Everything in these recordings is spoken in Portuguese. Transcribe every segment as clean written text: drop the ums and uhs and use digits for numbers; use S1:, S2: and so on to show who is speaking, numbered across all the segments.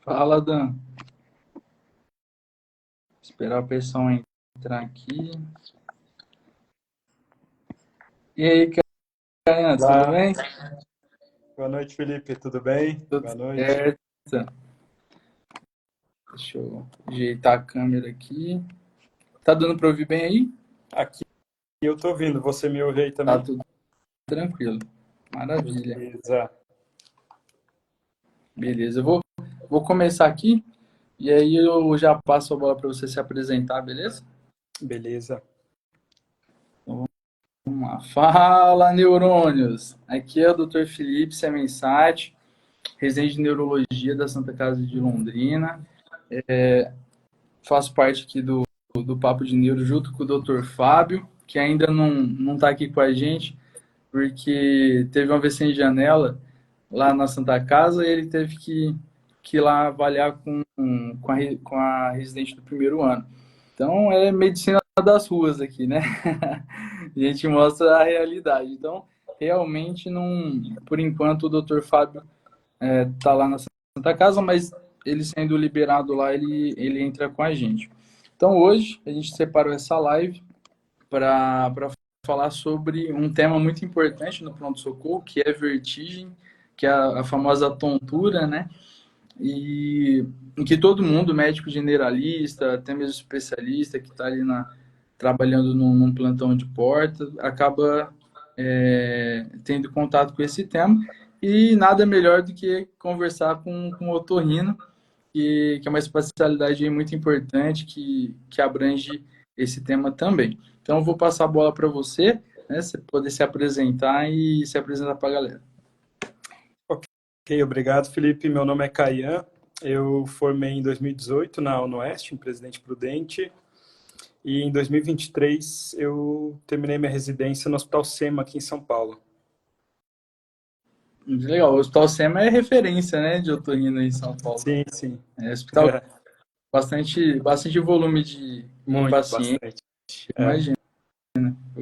S1: Fala, Dan. Esperar o pessoal entrar aqui. E aí, Caio, tudo
S2: Olá,
S1: bem?
S2: boa noite, Felipe. Tudo bem?
S1: Tudo
S2: Boa noite.
S1: certo. Deixa eu ajeitar a câmera aqui. Tá dando para ouvir bem aí?
S2: Aqui eu tô ouvindo. Você me ouve aí
S1: Tá
S2: também?
S1: tudo tranquilo. Maravilha.
S2: Beleza.
S1: Beleza, eu vou começar aqui e aí eu já passo a bola para você se apresentar, beleza?
S2: Beleza.
S1: Vamos lá. Fala, neurônios! Aqui é o Dr. Felipe Semensati, residente de neurologia da Santa Casa de Londrina. Faço parte aqui do Papo de Neuro junto com o Dr. Fábio, que ainda não está aqui com a gente, porque teve uma AVC em janela lá na Santa Casa e ele teve que ir lá avaliar com a residente do primeiro ano. Então é medicina das ruas aqui, né? A gente mostra a realidade. Então, realmente, não, por enquanto, o Dr. Fábio está lá na Santa Casa, mas ele sendo liberado lá, ele entra com a gente. Então, hoje, a gente separou essa live para falar sobre um tema muito importante no pronto-socorro, que é vertigem, que é a famosa tontura, né? E em que todo mundo, médico generalista, até mesmo especialista que está ali trabalhando num plantão de porta, acaba tendo contato com esse tema. E nada melhor do que conversar com o otorrino, que é uma especialidade muito importante que abrange esse tema também. Então, eu vou passar a bola para você, né, você poder se apresentar e se apresentar para a galera.
S2: Ok, obrigado, Felipe. Meu nome é Caian. Eu formei em 2018 na UnoOeste, em Presidente Prudente. E em 2023 eu terminei minha residência no Hospital SEMA, aqui em São Paulo.
S1: Muito legal. O Hospital SEMA é referência, né, de otorrino em São Paulo.
S2: Sim, sim.
S1: É hospital com bastante volume de
S2: Muito,
S1: pacientes,
S2: bastante. É.
S1: imagina.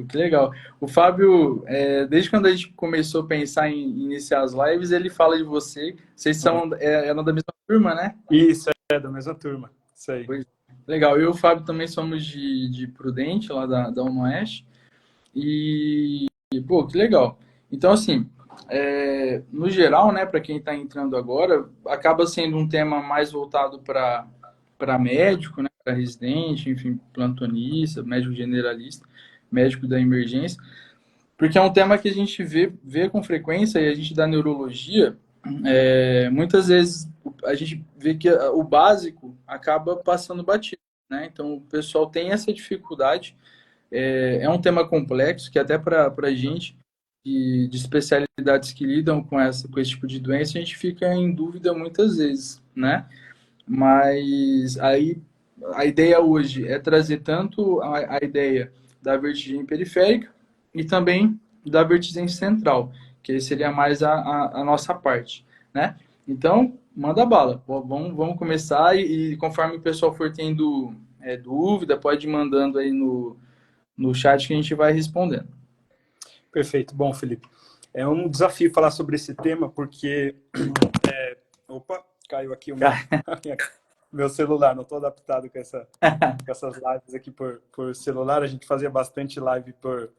S1: Que legal. O Fábio, desde quando a gente começou a pensar em iniciar as lives, ele fala de você. Vocês eram da mesma turma, né?
S2: Isso, é da mesma turma. Isso aí.
S1: Pois, legal. Eu e o Fábio também somos de Prudente, lá da UnoOeste. Pô, que legal. Então, assim, no geral, né, para quem está entrando agora, acaba sendo um tema mais voltado para médico, né, para residente, enfim, plantonista, médico generalista, médico da emergência, porque é um tema que a gente vê com frequência e a gente da neurologia, muitas vezes a gente vê que o básico acaba passando batido, né? Então, o pessoal tem essa dificuldade, é um tema complexo que até para a gente de especialidades que lidam com esse tipo de doença, a gente fica em dúvida muitas vezes, né? Mas aí a ideia hoje é trazer tanto a ideia da vertigem periférica e também da vertigem central, que seria mais a nossa parte, né? Então, manda bala. Vamos começar e conforme o pessoal for tendo dúvida, pode ir mandando aí no chat que a gente vai respondendo.
S2: Perfeito. Bom, Felipe, é um desafio falar sobre esse tema porque... Opa, caiu aqui meu celular. Não estou adaptado com essas lives aqui por celular. A gente fazia bastante live por,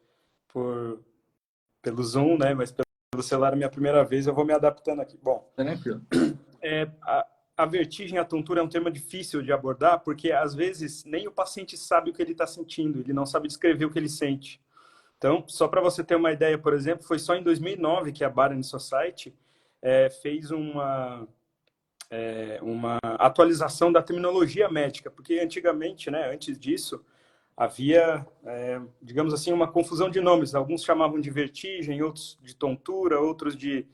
S2: pelo Zoom, né? Mas pelo celular é a minha primeira vez. Eu vou me adaptando aqui. Bom,
S1: Tranquilo.
S2: é, a vertigem, a tontura é um tema difícil de abordar porque, às vezes, nem o paciente sabe o que ele está sentindo. Ele não sabe descrever o que ele sente. Então, só para você ter uma ideia, por exemplo, foi só em 2009 que a Barron Society fez uma atualização da terminologia médica, porque antigamente, né, antes disso, havia, digamos assim, uma confusão de nomes. Alguns chamavam de vertigem, outros de tontura, outros de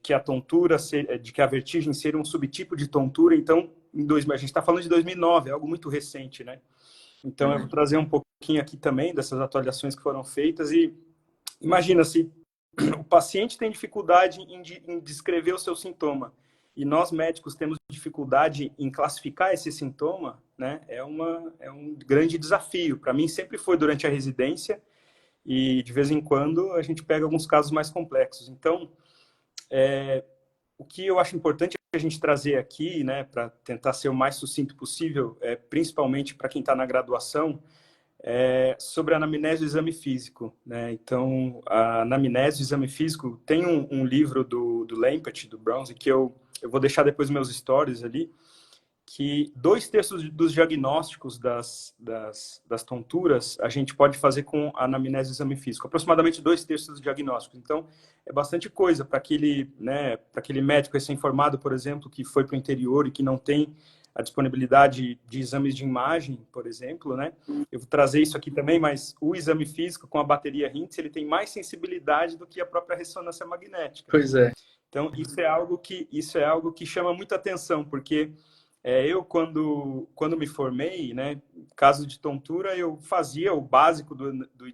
S2: que a tontura, de que a vertigem seria um subtipo de tontura. Então, a gente está falando de 2009, é algo muito recente, né? Então, eu vou trazer um pouquinho aqui também dessas atualizações que foram feitas e imagina se o paciente tem dificuldade em descrever o seu sintoma e nós médicos temos dificuldade em classificar esse sintoma, né? É um grande desafio. Para mim sempre foi durante a residência e de vez em quando a gente pega alguns casos mais complexos. Então, o que eu acho importante a gente trazer aqui, né, para tentar ser o mais sucinto possível, principalmente para quem está na graduação, sobre a anamnese e o exame físico, né? Então, a anamnese e o exame físico tem um livro do Lempert, do Browse, que eu vou deixar depois meus stories ali, que 2/3 dos diagnósticos das tonturas a gente pode fazer com a anamnese e exame físico. Aproximadamente 2/3 dos diagnósticos. Então, é bastante coisa para aquele, né, para aquele médico recém-formado, por exemplo, que foi para o interior e que não tem a disponibilidade de exames de imagem, por exemplo, né? Eu vou trazer isso aqui também, mas o exame físico com a bateria Hintz, ele tem mais sensibilidade do que a própria ressonância magnética.
S1: Pois é.
S2: Então, isso é algo que chama muita atenção, porque eu, quando me formei, né, caso de tontura, eu fazia o básico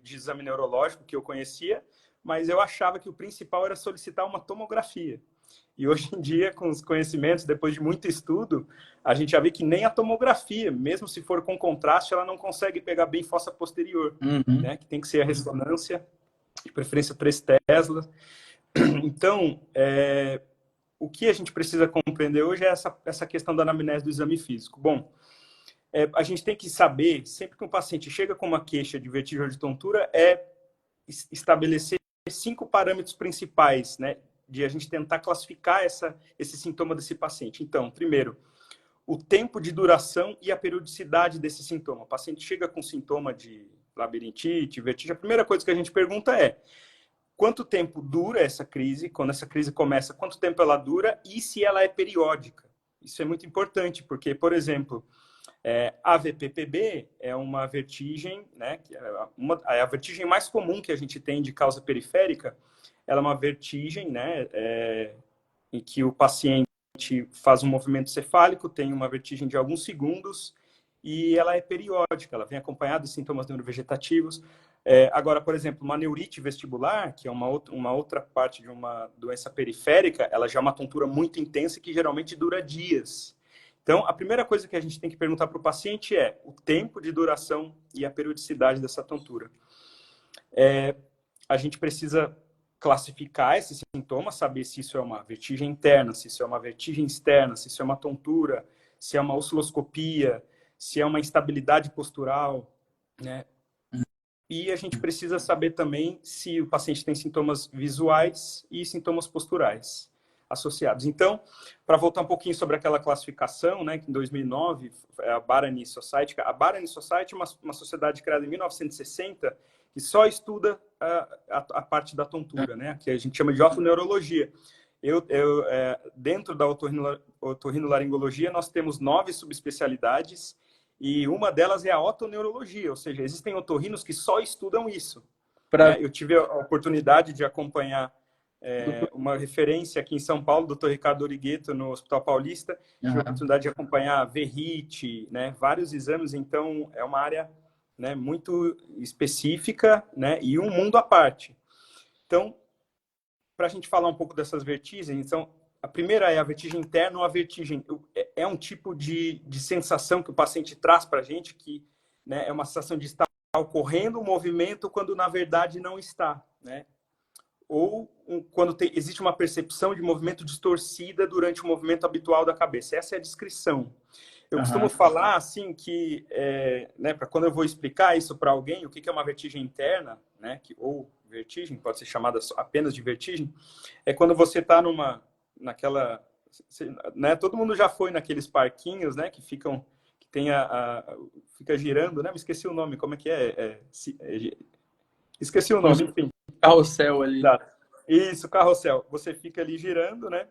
S2: de exame neurológico que eu conhecia, mas eu achava que o principal era solicitar uma tomografia. E hoje em dia, com os conhecimentos, depois de muito estudo, a gente já vê que nem a tomografia, mesmo se for com contraste, ela não consegue pegar bem fossa posterior, né, que tem que ser a ressonância, de preferência 3 Tesla. Então, o que a gente precisa compreender hoje é essa questão da anamnese do exame físico. Bom, a gente tem que saber, sempre que um paciente chega com uma queixa de vertigem ou de tontura, estabelecer 5 parâmetros principais, né, de a gente tentar classificar esse sintoma desse paciente. Então, primeiro, o tempo de duração e a periodicidade desse sintoma. O paciente chega com sintoma de labirintite, vertigem, a primeira coisa que a gente pergunta é: quanto tempo dura essa crise? Quando essa crise começa, quanto tempo ela dura e se ela é periódica? Isso é muito importante, porque, por exemplo, a VPPB é uma vertigem, né, que é a vertigem mais comum que a gente tem de causa periférica. Ela é uma vertigem, né, em que o paciente faz um movimento cefálico, tem uma vertigem de alguns segundos e ela é periódica, ela vem acompanhada de sintomas neurovegetativos. Agora, por exemplo, uma neurite vestibular, que é uma outra parte de uma doença periférica, ela já é uma tontura muito intensa que geralmente dura dias. Então, a primeira coisa que a gente tem que perguntar para o paciente é o tempo de duração e a periodicidade dessa tontura. A gente precisa classificar esse sintoma, saber se isso é uma vertigem interna, se isso é uma vertigem externa, se isso é uma tontura, se é uma osciloscopia, se é uma instabilidade postural, né? E a gente precisa saber também se o paciente tem sintomas visuais e sintomas posturais associados. Então, para voltar um pouquinho sobre aquela classificação, né, que em 2009, a Barani Society. A Barani Society é uma sociedade criada em 1960 que só estuda a parte da tontura, né, que a gente chama de otoneurologia. Dentro da otorrinolaringologia, nós temos 9 subespecialidades e uma delas é a otoneurologia, ou seja, existem otorrinos que só estudam isso. Eu tive a oportunidade de acompanhar uma referência aqui em São Paulo, o Dr. Ricardo Origueto, no Hospital Paulista. Tive a oportunidade de acompanhar verrite, né, vários exames, então é uma área, né, muito específica, né, e um mundo à parte. Então, para a gente falar um pouco dessas vertigens, então, a primeira é a vertigem interna. A vertigem é um tipo de sensação que o paciente traz para a gente, que, né, é uma sensação de estar ocorrendo um movimento quando, na verdade, não está, né? Ou quando existe uma percepção de movimento distorcida durante o movimento habitual da cabeça. Essa é a descrição. Eu costumo falar assim que, né, para quando eu vou explicar isso para alguém, o que é uma vertigem interna, né, ou vertigem, pode ser chamada apenas de vertigem, é quando você está naquela, né, todo mundo já foi naqueles parquinhos, né, que ficam, que tem fica girando, né, me esqueci o nome, como é que esqueci o nome, enfim.
S1: Carrossel ali.
S2: Isso, carrossel. Você fica ali girando, né?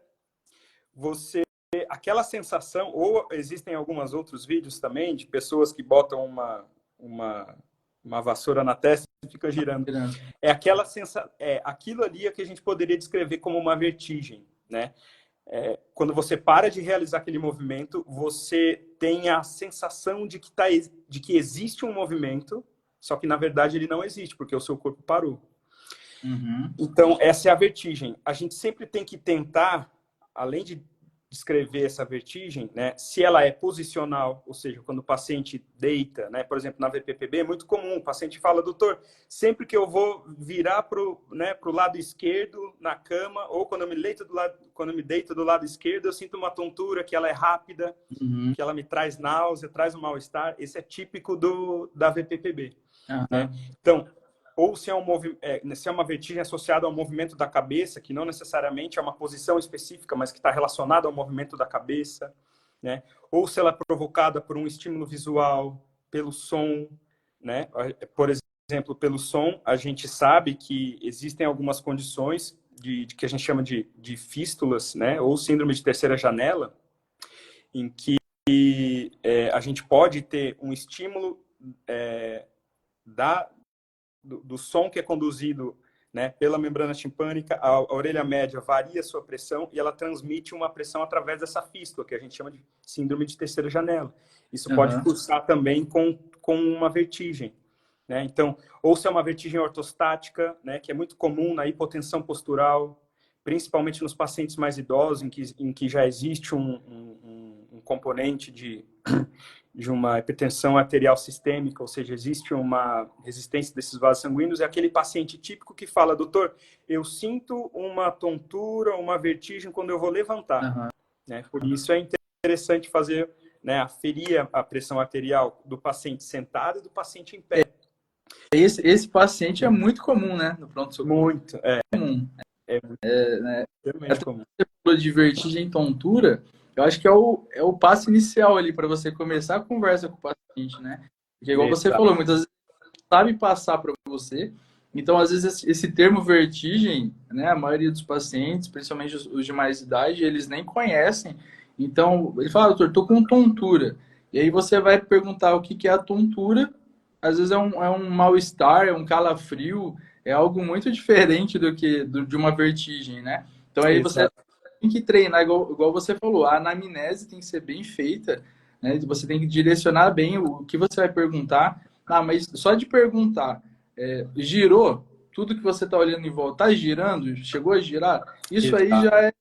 S2: Aquela sensação, ou existem alguns outros vídeos também de pessoas que botam uma vassoura na testa e fica girando. Aquela sensação, aquilo ali é que a gente poderia descrever como uma vertigem, né? Quando você para de realizar aquele movimento, você tem a sensação de que existe um movimento, só que na verdade ele não existe, porque o seu corpo parou. Então, essa é a vertigem. A gente sempre tem que tentar, além de descrever essa vertigem, né, se ela é posicional, ou seja, quando o paciente deita, né, por exemplo, na VPPB, é muito comum, o paciente fala, doutor, sempre que eu vou virar para o, né, pro lado esquerdo na cama, ou quando eu me deito do lado esquerdo, eu sinto uma tontura que ela é rápida,
S1: Uhum.
S2: que ela me traz náusea, traz um mal-estar. Esse é típico da VPPB. Né?
S1: Aham.
S2: Então, ou se é uma vertigem associada ao movimento da cabeça, que não necessariamente é uma posição específica, mas que está relacionada ao movimento da cabeça, né? Ou se ela é provocada por um estímulo visual, pelo som, né? Por exemplo, pelo som, a gente sabe que existem algumas condições de que a gente chama de fístulas, né? Ou síndrome de terceira janela, em que a gente pode ter um estímulo do som que é conduzido, né, pela membrana timpânica, a orelha média varia a sua pressão e ela transmite uma pressão através dessa fístula, que a gente chama de síndrome de terceira janela. Isso pode
S1: Aham.
S2: cursar também com uma vertigem. Né? Então, ou se é uma vertigem ortostática, né, que é muito comum na hipotensão postural, principalmente nos pacientes mais idosos, em que já existe um componente de uma hipertensão arterial sistêmica, ou seja, existe uma resistência desses vasos sanguíneos, é aquele paciente típico que fala, doutor, eu sinto uma tontura, uma vertigem quando eu vou levantar.
S1: Aham.
S2: Né? Por isso é interessante fazer, né, aferir a pressão arterial do paciente sentado e do paciente em pé.
S1: Esse paciente é muito comum, né, no pronto-socorro.
S2: Muito,
S1: Comum.
S2: é
S1: Né?
S2: extremamente
S1: Até
S2: comum.
S1: você falou de vertigem e tontura, eu acho que é o passo inicial ali para você começar a conversa com o paciente, né? Porque, igual você
S2: Exato.
S1: falou, muitas vezes sabe passar para você. Então, às vezes, esse termo vertigem, né, a maioria dos pacientes, principalmente os de mais idade, eles nem conhecem. Então, ele fala, doutor, tô com tontura. E aí você vai perguntar o que que é a tontura. Às vezes é um mal-estar, é um calafrio, é algo muito diferente do que de uma vertigem, né? Então, aí você
S2: Exato.
S1: tem que treinar, igual você falou, a anamnese tem que ser bem feita, né? Você tem que direcionar bem o que você vai perguntar. Ah, mas só de perguntar, girou? Tudo que você está olhando em volta, está girando? Chegou a girar? Isso aí
S2: Exato.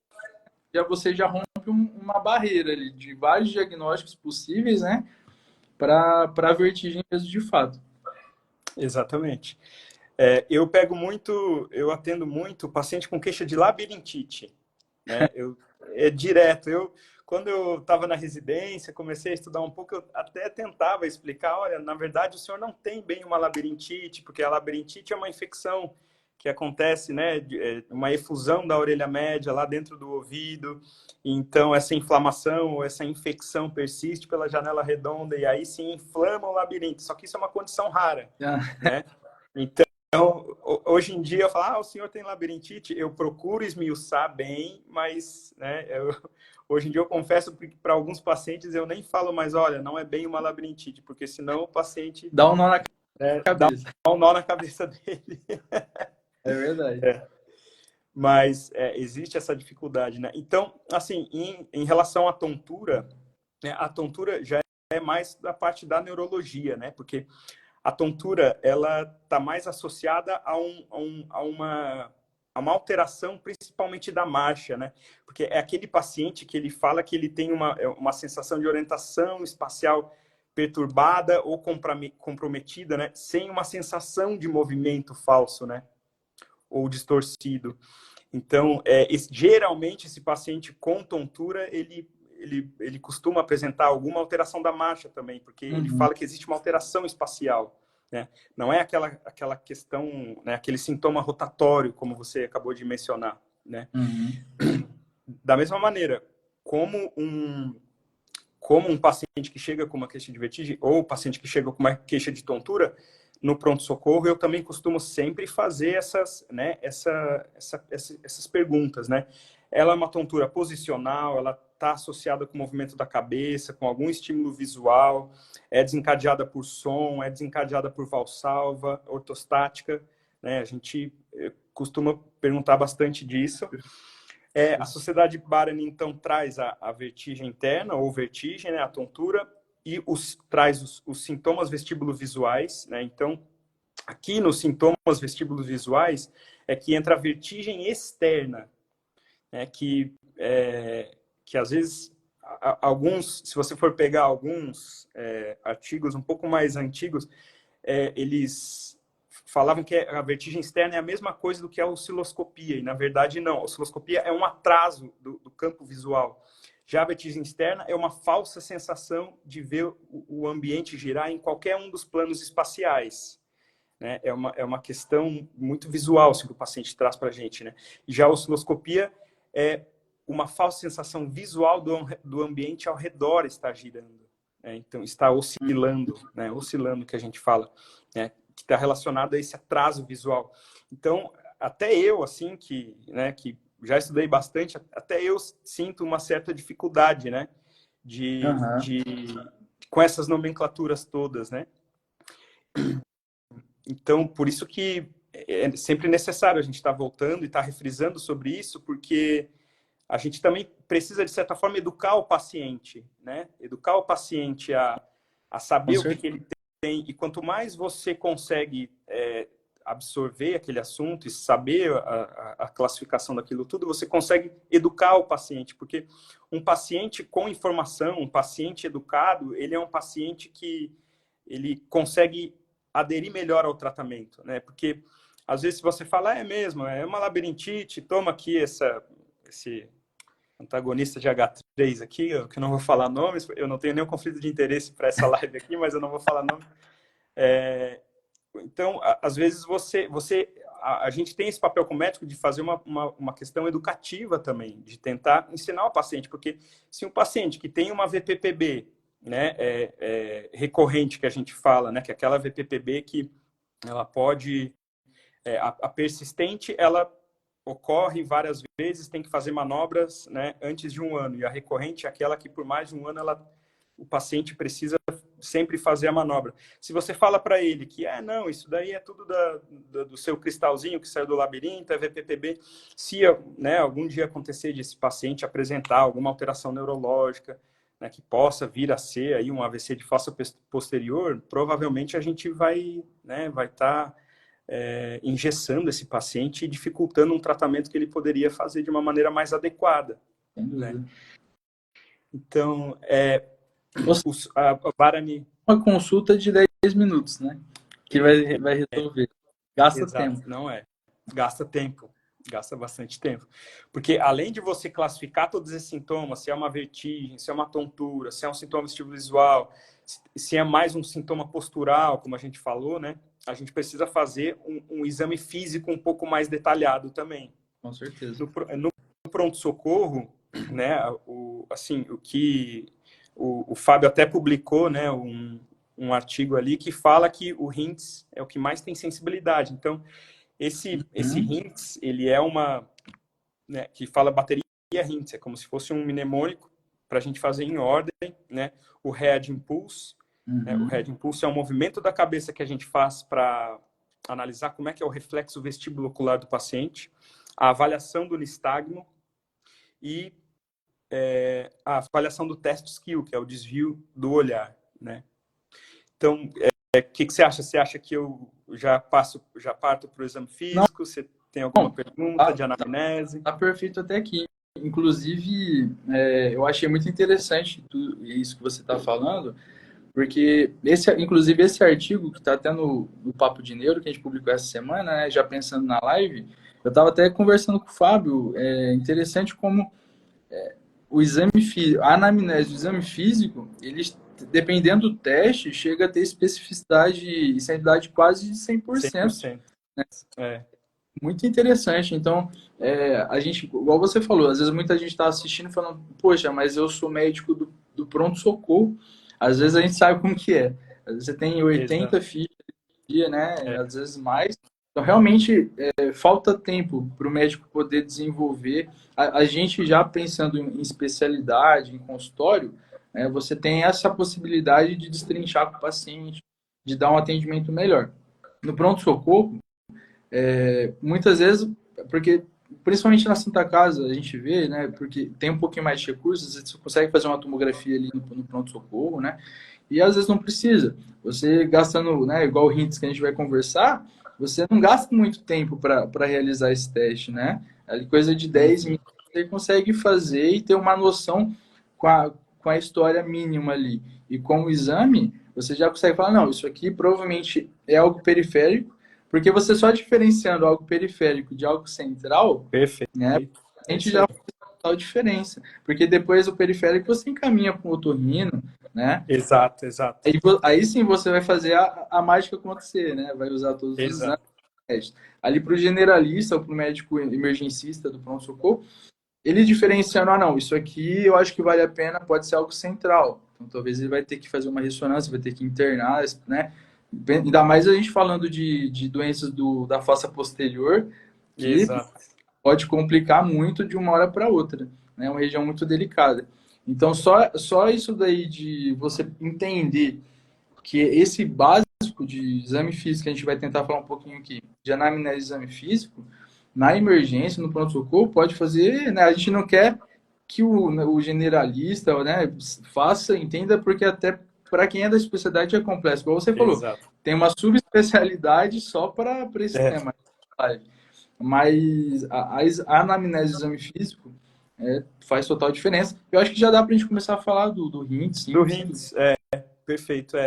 S1: você já rompe uma barreira ali de vários diagnósticos possíveis, né? Para vertigem mesmo de fato.
S2: Exatamente. Eu atendo muito paciente com queixa de labirintite, né? É direto. Quando eu estava na residência, comecei a estudar um pouco, eu até tentava explicar, olha, na verdade o senhor não tem bem uma labirintite, porque a labirintite é uma infecção que acontece, né, uma efusão da orelha média lá dentro do ouvido, então essa inflamação ou essa infecção persiste pela janela redonda e aí se inflama o labirinto, só que isso é uma condição rara, né? Então, hoje em dia eu falo, o senhor tem labirintite? Eu procuro esmiuçar bem, mas, né, hoje em dia eu confesso que para alguns pacientes eu nem falo mais, olha, não é bem uma labirintite, porque senão o paciente
S1: Dá um nó na
S2: dá
S1: cabeça.
S2: um nó na cabeça dele.
S1: É verdade.
S2: Mas existe essa dificuldade, né? Então, assim, em relação à tontura, né, a tontura já é mais da parte da neurologia, né? Porque a tontura, ela está mais associada a uma alteração, principalmente da marcha, né? Porque é aquele paciente que ele fala que ele tem uma sensação de orientação espacial perturbada ou comprometida, né? Sem uma sensação de movimento falso, né? Ou distorcido. Então, geralmente, esse paciente com tontura, ele costuma apresentar alguma alteração da marcha também, porque ele
S1: Uhum.
S2: fala que existe uma alteração espacial. Né? Não é aquela questão, né, aquele sintoma rotatório, como você acabou de mencionar. Né?
S1: Uhum.
S2: Da mesma maneira, como um paciente que chega com uma queixa de vertigem ou paciente que chega com uma queixa de tontura, no pronto-socorro eu também costumo sempre fazer essas perguntas, né? Ela é uma tontura posicional, ela está associada com o movimento da cabeça, com algum estímulo visual, é desencadeada por som, é desencadeada por valsalva, ortostática, né? A gente costuma perguntar bastante disso. A Sociedade Barani, então, traz a vertigem interna, ou vertigem, né, a tontura, e traz os sintomas vestibulovisuais, né? Então, aqui nos sintomas vestibulovisuais é que entra a vertigem externa, né, que que às vezes alguns, se você for pegar alguns artigos um pouco mais antigos, eles falavam que a vertigem externa é a mesma coisa do que a osciloscopia, e na verdade não. A osciloscopia é um atraso do campo visual. Já a vertigem externa é uma falsa sensação de ver o ambiente girar em qualquer um dos planos espaciais. Né? É uma questão muito visual assim, que o paciente traz para a gente. Né? E já a osciloscopia é uma falsa sensação visual do ambiente ao redor estar girando. Né? Então, está oscilando, né? Oscilando que a gente fala, né? Que está relacionado a esse atraso visual. Então, até eu, assim, que já estudei bastante, até eu sinto uma certa dificuldade, né? Com essas nomenclaturas todas, né? Então, por isso que é sempre necessário a gente estar voltando e estar refrisando sobre isso, porque a gente também precisa, de certa forma, educar o paciente, né? Educar o paciente a saber o que ele tem. E quanto mais você consegue absorver aquele assunto e saber a classificação daquilo tudo, você consegue educar o paciente. Porque um paciente com informação, um paciente educado, ele é um paciente que ele consegue aderir melhor ao tratamento, né? Porque, às vezes, se você fala, é mesmo, é uma labirintite, toma aqui esse antagonista de H3 aqui, que eu não vou falar nomes, eu não tenho nenhum conflito de interesse para essa live aqui, mas eu não vou falar nomes. Então, às vezes, a gente tem esse papel como médico de fazer uma questão educativa também, de tentar ensinar o paciente, porque se um paciente que tem uma VPPB, né, recorrente, que a gente fala, né, que é aquela VPPB que ela pode... a persistente, ela ocorre várias vezes, tem que fazer manobras, né, antes de um ano. E a recorrente é aquela que por mais de um ano o paciente precisa sempre fazer a manobra. Se você fala para ele que, não, isso daí é tudo do seu cristalzinho que saiu do labirinto, é VPPB, se, né, algum dia acontecer de esse paciente apresentar alguma alteração neurológica, né, que possa vir a ser aí um AVC de fossa posterior, provavelmente a gente vai estar engessando esse paciente e dificultando um tratamento que ele poderia fazer de uma maneira mais adequada. Né? Então, a Varani...
S1: Uma consulta de 10 minutos, né? Que vai resolver. Gasta tempo.
S2: Não é. Gasta tempo. Gasta bastante tempo. Porque além de você classificar todos esses sintomas, se é uma vertigem, se é uma tontura, se é um sintoma visual, se é mais um sintoma postural, como a gente falou, né? A gente precisa fazer um exame físico um pouco mais detalhado também.
S1: Com certeza.
S2: No pronto-socorro, né? O Fábio até publicou, né? Um artigo ali que fala que o HINTS é o que mais tem sensibilidade. Então, esse HINTS, ele é né, que fala bateria HINTS, é como se fosse um mnemônico para a gente fazer em ordem, né? O Head Impulse. O Head Impulse é um movimento da cabeça que a gente faz para analisar como é que é o reflexo vestibulo-ocular do paciente, a avaliação do nistagmo e a avaliação do teste skill, que é o desvio do olhar, né? Então, o que você acha? Você acha que eu já parto para o exame físico? Você tem alguma pergunta de anamnese?
S1: Tá perfeito até aqui. Inclusive, eu achei muito interessante isso que você está falando, porque inclusive esse artigo que está até no Papo de Neuro, que a gente publicou essa semana, né, já pensando na live, eu estava até conversando com o Fábio, interessante como o exame físico, a anamnese do exame físico, eles, dependendo do teste, chega a ter especificidade e sensibilidade quase de 100%.
S2: 100%.
S1: Né? Muito interessante. Então, a gente, igual você falou, às vezes muita gente está assistindo falando, poxa, mas eu sou médico do pronto-socorro. Às vezes a gente sabe como que é. Às vezes você tem 80 fichas por dia, né? Às vezes mais. Então, realmente, falta tempo para o médico poder desenvolver. A gente já pensando em especialidade, em consultório, você tem essa possibilidade de destrinchar com o paciente, de dar um atendimento melhor. No pronto-socorro, muitas vezes, porque principalmente na Santa Casa a gente vê, né, porque tem um pouquinho mais de recursos, você consegue fazer uma tomografia ali no pronto-socorro, né, e às vezes não precisa. Você gastando, né, igual o HINTS que a gente vai conversar, você não gasta muito tempo para realizar esse teste, né, ali coisa de 10 minutos você consegue fazer e ter uma noção com a história mínima ali. E com o exame, você já consegue falar, não, isso aqui provavelmente é algo periférico, porque você só diferenciando algo periférico de algo central,
S2: Perfeito.
S1: né, a
S2: É
S1: gente
S2: isso
S1: já
S2: aí.
S1: faz total diferença. Porque depois o periférico você encaminha para o otorrino, né?
S2: Exato, exato.
S1: Aí sim você vai fazer a mágica acontecer, né? Vai usar todos os exames.
S2: Exato.
S1: Ali para o generalista ou para o médico emergencista do pronto-socorro, ele diferenciando, ah, não, isso aqui eu acho que vale a pena, pode ser algo central. Então, talvez ele vai ter que fazer uma ressonância, vai ter que internar, né? Ainda mais a gente falando de doenças da fossa posterior, que
S2: Exato.
S1: pode complicar muito de uma hora para outra, né? É uma região muito delicada. Então, só isso daí de você entender que esse básico de exame físico, que a gente vai tentar falar um pouquinho aqui, de anamnese de exame físico, na emergência, no pronto-socorro, pode fazer, né? A gente não quer que o generalista, né, faça, entenda, porque até para quem é da especialidade é complexo. Como você falou,
S2: Exato.
S1: tem uma subespecialidade só para esse
S2: É.
S1: tema. Mas a anamnese do exame físico faz total diferença. Eu acho que já dá para a gente começar a falar do RINT,
S2: Do
S1: sim, sem dúvida.
S2: Hintz, perfeito,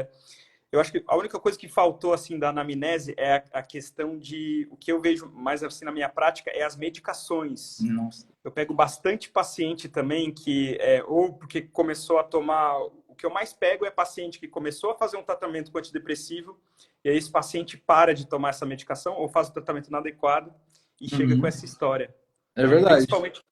S2: Eu acho que a única coisa que faltou, assim, da anamnese é a questão de... O que eu vejo mais, assim, na minha prática é as medicações.
S1: Nossa.
S2: Eu pego bastante paciente também que, ou porque começou a tomar... O que eu mais pego é paciente que começou a fazer um tratamento com antidepressivo e aí esse paciente para de tomar essa medicação ou faz o tratamento inadequado e chega com
S1: Uhum.
S2: essa história.
S1: É verdade.
S2: Principalmente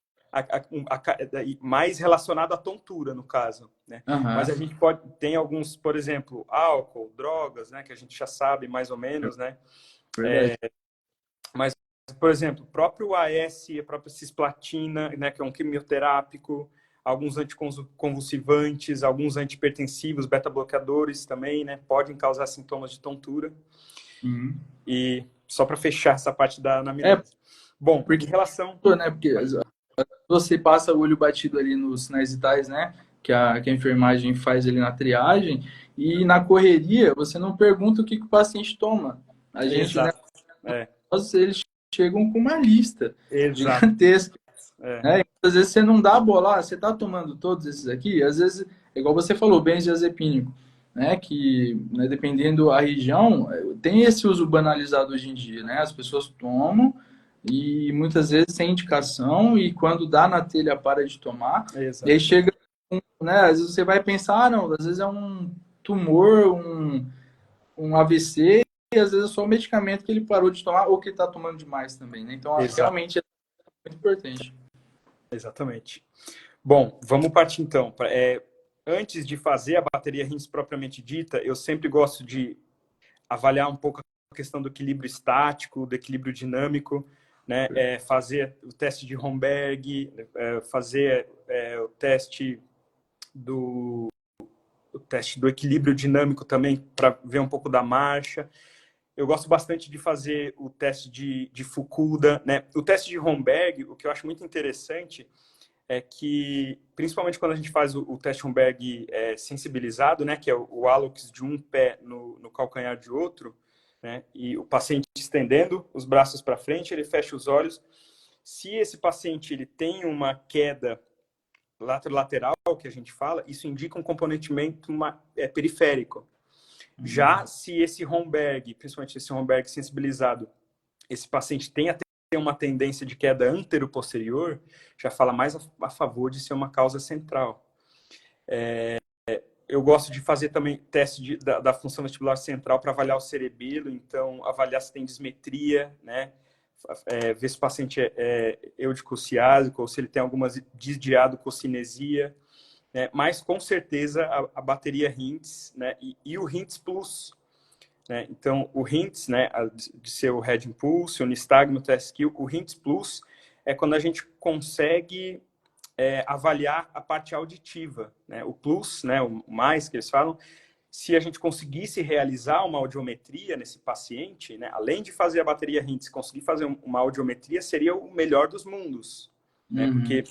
S2: mais relacionado à tontura, no caso, né? Mas
S1: Aham.
S2: a gente tem alguns, por exemplo, álcool, drogas, né? Que a gente já sabe mais ou menos, né?
S1: Verdade.
S2: Mas, por exemplo, o próprio AS, a própria cisplatina, né? Que é um quimioterápico, alguns anticonvulsivantes, alguns antihipertensivos, beta-bloqueadores também, né? Podem causar sintomas de tontura.
S1: Uhum.
S2: E só para fechar essa parte da
S1: É,
S2: anamnese. Bom, em
S1: porque,
S2: relação...
S1: né, porque você passa o olho batido ali nos sinais vitais, né, que a enfermagem faz ali na triagem, e na correria você não pergunta o que o paciente toma. A gente, né,
S2: Exato. É,
S1: eles chegam com uma lista
S2: exato.
S1: gigantesca.
S2: É,
S1: Né? Às vezes você não dá a bola, você está tomando todos esses aqui, às vezes, igual você falou, benzodiazepínico, né? Que, né, dependendo da região, tem esse uso banalizado hoje em dia, né? As pessoas tomam e muitas vezes sem indicação e quando dá na telha para de tomar, e aí
S2: exato.
S1: chega, né? Às vezes você vai pensar, ah, não, às vezes é um tumor, um AVC, e às vezes é só o medicamento que ele parou de tomar ou que ele está tomando demais também, né? Então,
S2: Exato.
S1: realmente é muito importante.
S2: Exatamente. Bom, vamos partir então. Antes de fazer a bateria Rins propriamente dita, eu sempre gosto de avaliar um pouco a questão do equilíbrio estático, do equilíbrio dinâmico, né? Fazer o teste de Romberg, fazer o teste do equilíbrio dinâmico também para ver um pouco da marcha. Eu gosto bastante de fazer o teste de Fukuda, né? O teste de Romberg, o que eu acho muito interessante é que, principalmente quando a gente faz o teste Romberg sensibilizado, né, que é o hallux de um pé no calcanhar de outro, né, e o paciente estendendo os braços para frente, ele fecha os olhos. Se esse paciente ele tem uma queda lateral, que a gente fala, isso indica um comprometimento periférico. Já se esse Romberg, principalmente esse Romberg sensibilizado, esse paciente tem uma tendência de queda antero-posterior, já fala mais a favor de ser uma causa central. Eu gosto de fazer também teste da função vestibular central para avaliar o cerebelo, então avaliar se tem dismetria, né? Ver se o paciente é eudicociásico ou se ele tem alguma disdiadococinesia, né? Mas com certeza a bateria Hintz, né? E o Hintz Plus, né? Então, o Hintz, né, de ser o Red Impulse, o Nystagmus, o TSQ, o Hintz Plus é quando a gente consegue avaliar a parte auditiva, né? O Plus, né, o mais que eles falam, se a gente conseguisse realizar uma audiometria nesse paciente, né, além de fazer a bateria Hintz, conseguir fazer uma audiometria, seria o melhor dos mundos, né? Porque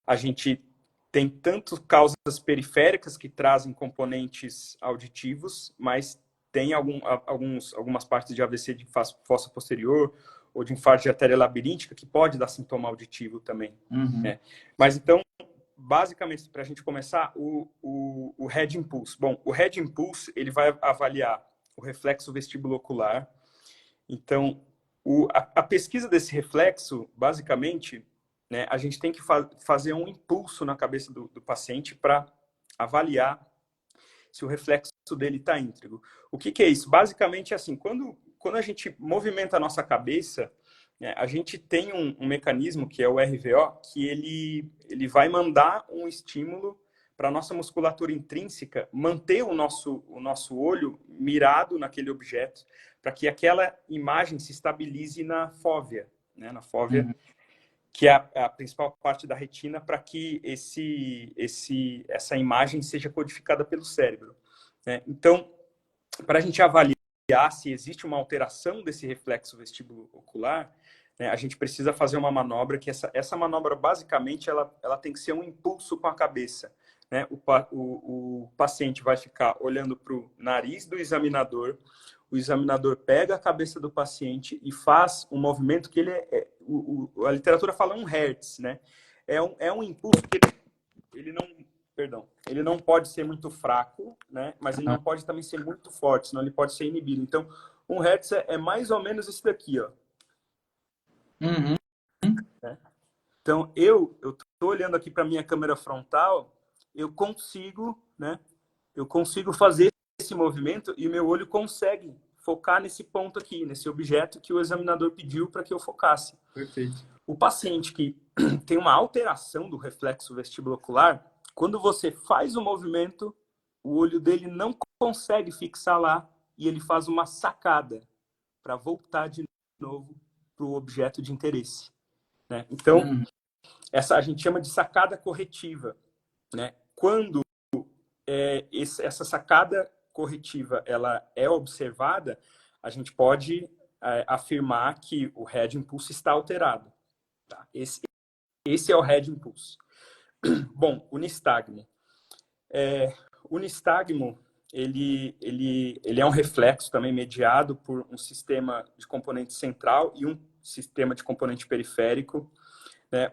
S2: a gente tem tanto causas periféricas que trazem componentes auditivos, mas tem algumas partes de AVC de fossa posterior ou de infarto de artéria labiríntica que pode dar sintoma auditivo também. Né? Mas então, basicamente, para a gente começar, o Head Impulse. Bom, o Head Impulse, ele vai avaliar o reflexo vestibulo-ocular. Então, a pesquisa desse reflexo, basicamente, né, a gente tem que fazer um impulso na cabeça do paciente para avaliar se o reflexo dele está íntegro. O que é isso? Basicamente, assim, quando a gente movimenta a nossa cabeça, né, a gente tem um mecanismo, que é o RVO, que ele vai mandar um estímulo para a nossa musculatura intrínseca manter o nosso olho mirado naquele objeto, para que aquela imagem se estabilize na fóvea, né, na fóvea, que é a principal parte da retina, para que essa imagem seja codificada pelo cérebro. Né? Então, para a gente avaliar se existe uma alteração desse reflexo vestibulo-ocular, né, a gente precisa fazer uma manobra, que essa manobra, basicamente, ela tem que ser um impulso com a cabeça. Né? O paciente vai ficar olhando para o nariz do examinador, o examinador pega a cabeça do paciente e faz um movimento que a literatura fala 1 Hz, né? É um impulso que ele não pode ser muito fraco, né? Mas ele não pode também ser muito forte, senão ele pode ser inibido. Então, 1 Hz é mais ou menos isso daqui, ó. Né? Então, eu tô olhando aqui para minha câmera frontal, eu consigo, né? Eu consigo fazer esse movimento e o meu olho consegue focar nesse ponto aqui, nesse objeto que o examinador pediu para que eu focasse.
S1: Perfeito.
S2: O paciente que tem uma alteração do reflexo vestibulo-ocular, quando você faz o movimento, o olho dele não consegue fixar lá e ele faz uma sacada para voltar de novo para o objeto de interesse. Né? Então, essa a gente chama de sacada corretiva. Né? Quando essa sacada corretiva ela é observada, a gente pode afirmar que o Head Impulse está alterado. Tá? Esse é o Head Impulse. Bom, o nistagmo. O nistagmo, ele é um reflexo também mediado por um sistema de componente central e um sistema de componente periférico.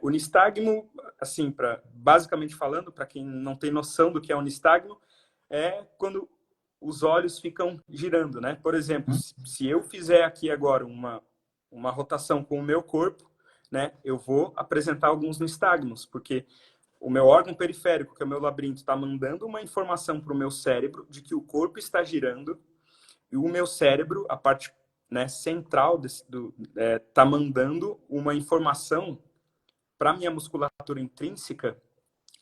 S2: O nistagmo, assim, basicamente falando, para quem não tem noção do que é um nistagmo, é quando os olhos ficam girando, né? Por exemplo, se eu fizer aqui agora uma rotação com o meu corpo, né, eu vou apresentar alguns nistagmos, porque o meu órgão periférico, que é o meu labirinto, está mandando uma informação para o meu cérebro de que o corpo está girando e o meu cérebro, a parte, né, central está mandando uma informação para a minha musculatura intrínseca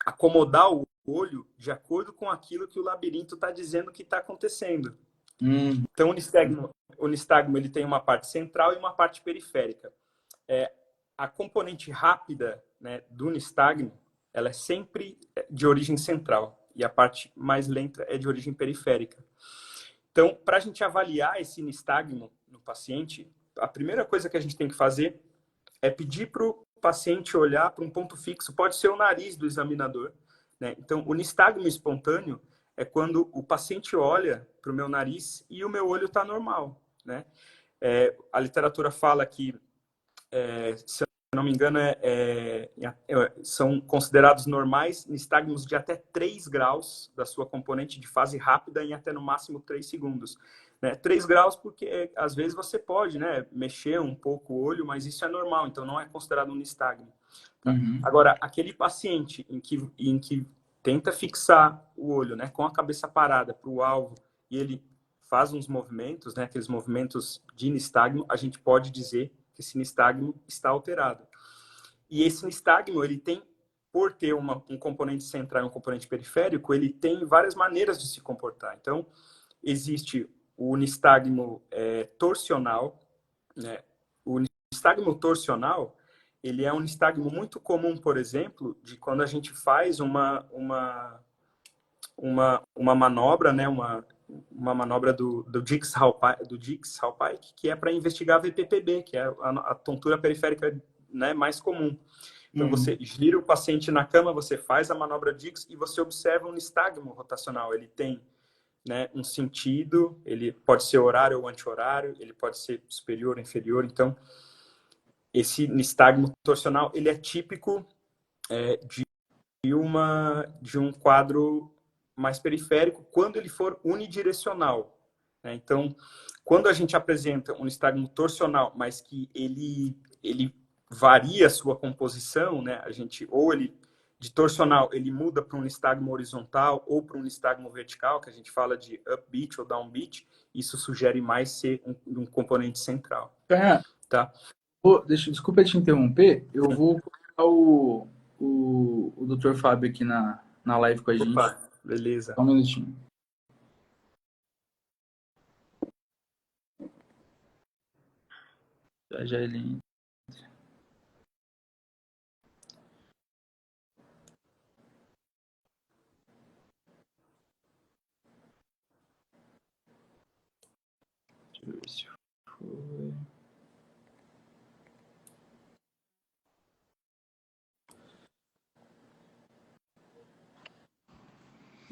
S2: acomodar o olho de acordo com aquilo que o labirinto está dizendo que está acontecendo. Então, o nistagmo ele tem uma parte central e uma parte periférica. A componente rápida, né, do nistagmo, ela é sempre de origem central e a parte mais lenta é de origem periférica. Então, para a gente avaliar esse nistagmo no paciente, a primeira coisa que a gente tem que fazer é pedir para o paciente olhar para um ponto fixo, pode ser o nariz do examinador. Né? Então, o nistagmo espontâneo é quando o paciente olha para o meu nariz e o meu olho está normal. Né? A literatura fala que, se eu não me engano, são considerados normais nistagmos de até 3 graus da sua componente de fase rápida em até no máximo 3 segundos. Né? 3 graus porque às vezes você pode, né, mexer um pouco o olho, mas isso é normal, então não é considerado um nistagmo. Tá? Agora, aquele paciente em que tenta fixar o olho, né, com a cabeça parada para o alvo e ele faz uns movimentos, né, aqueles movimentos de nistagmo, a gente pode dizer que esse nistagmo está alterado. E esse nistagmo, ele tem, por ter um componente central e um componente periférico, ele tem várias maneiras de se comportar. Então, existe o nistagmo torsional. Né? O nistagmo torsional, ele é um nistagmo muito comum, por exemplo, de quando a gente faz uma manobra, né? Uma manobra do Dix-Hallpike, que é para investigar a VPPB, que é a tontura periférica, né, mais comum. Então, você gira o paciente na cama, você faz a manobra Dix e você observa um nistagmo rotacional. Ele tem né, um sentido, ele pode ser horário ou anti-horário, ele pode ser superior ou inferior. Então, esse nistagmo torsional, ele é típico de um quadro mais periférico quando ele for unidirecional, né? Então, quando a gente apresenta um nistagmo torsional, mas que ele varia a sua composição, né? De torsional, ele muda para um nistagmo horizontal ou para um nistagmo vertical, que a gente fala de upbeat ou downbeat, isso sugere mais ser um componente central,
S1: Fernando,
S2: tá?
S1: desculpa te interromper, eu vou colocar o Dr. Fábio aqui na live com a gente.
S2: Opa, beleza.
S1: Só um minutinho. Já ele... Deixa eu ver se foi...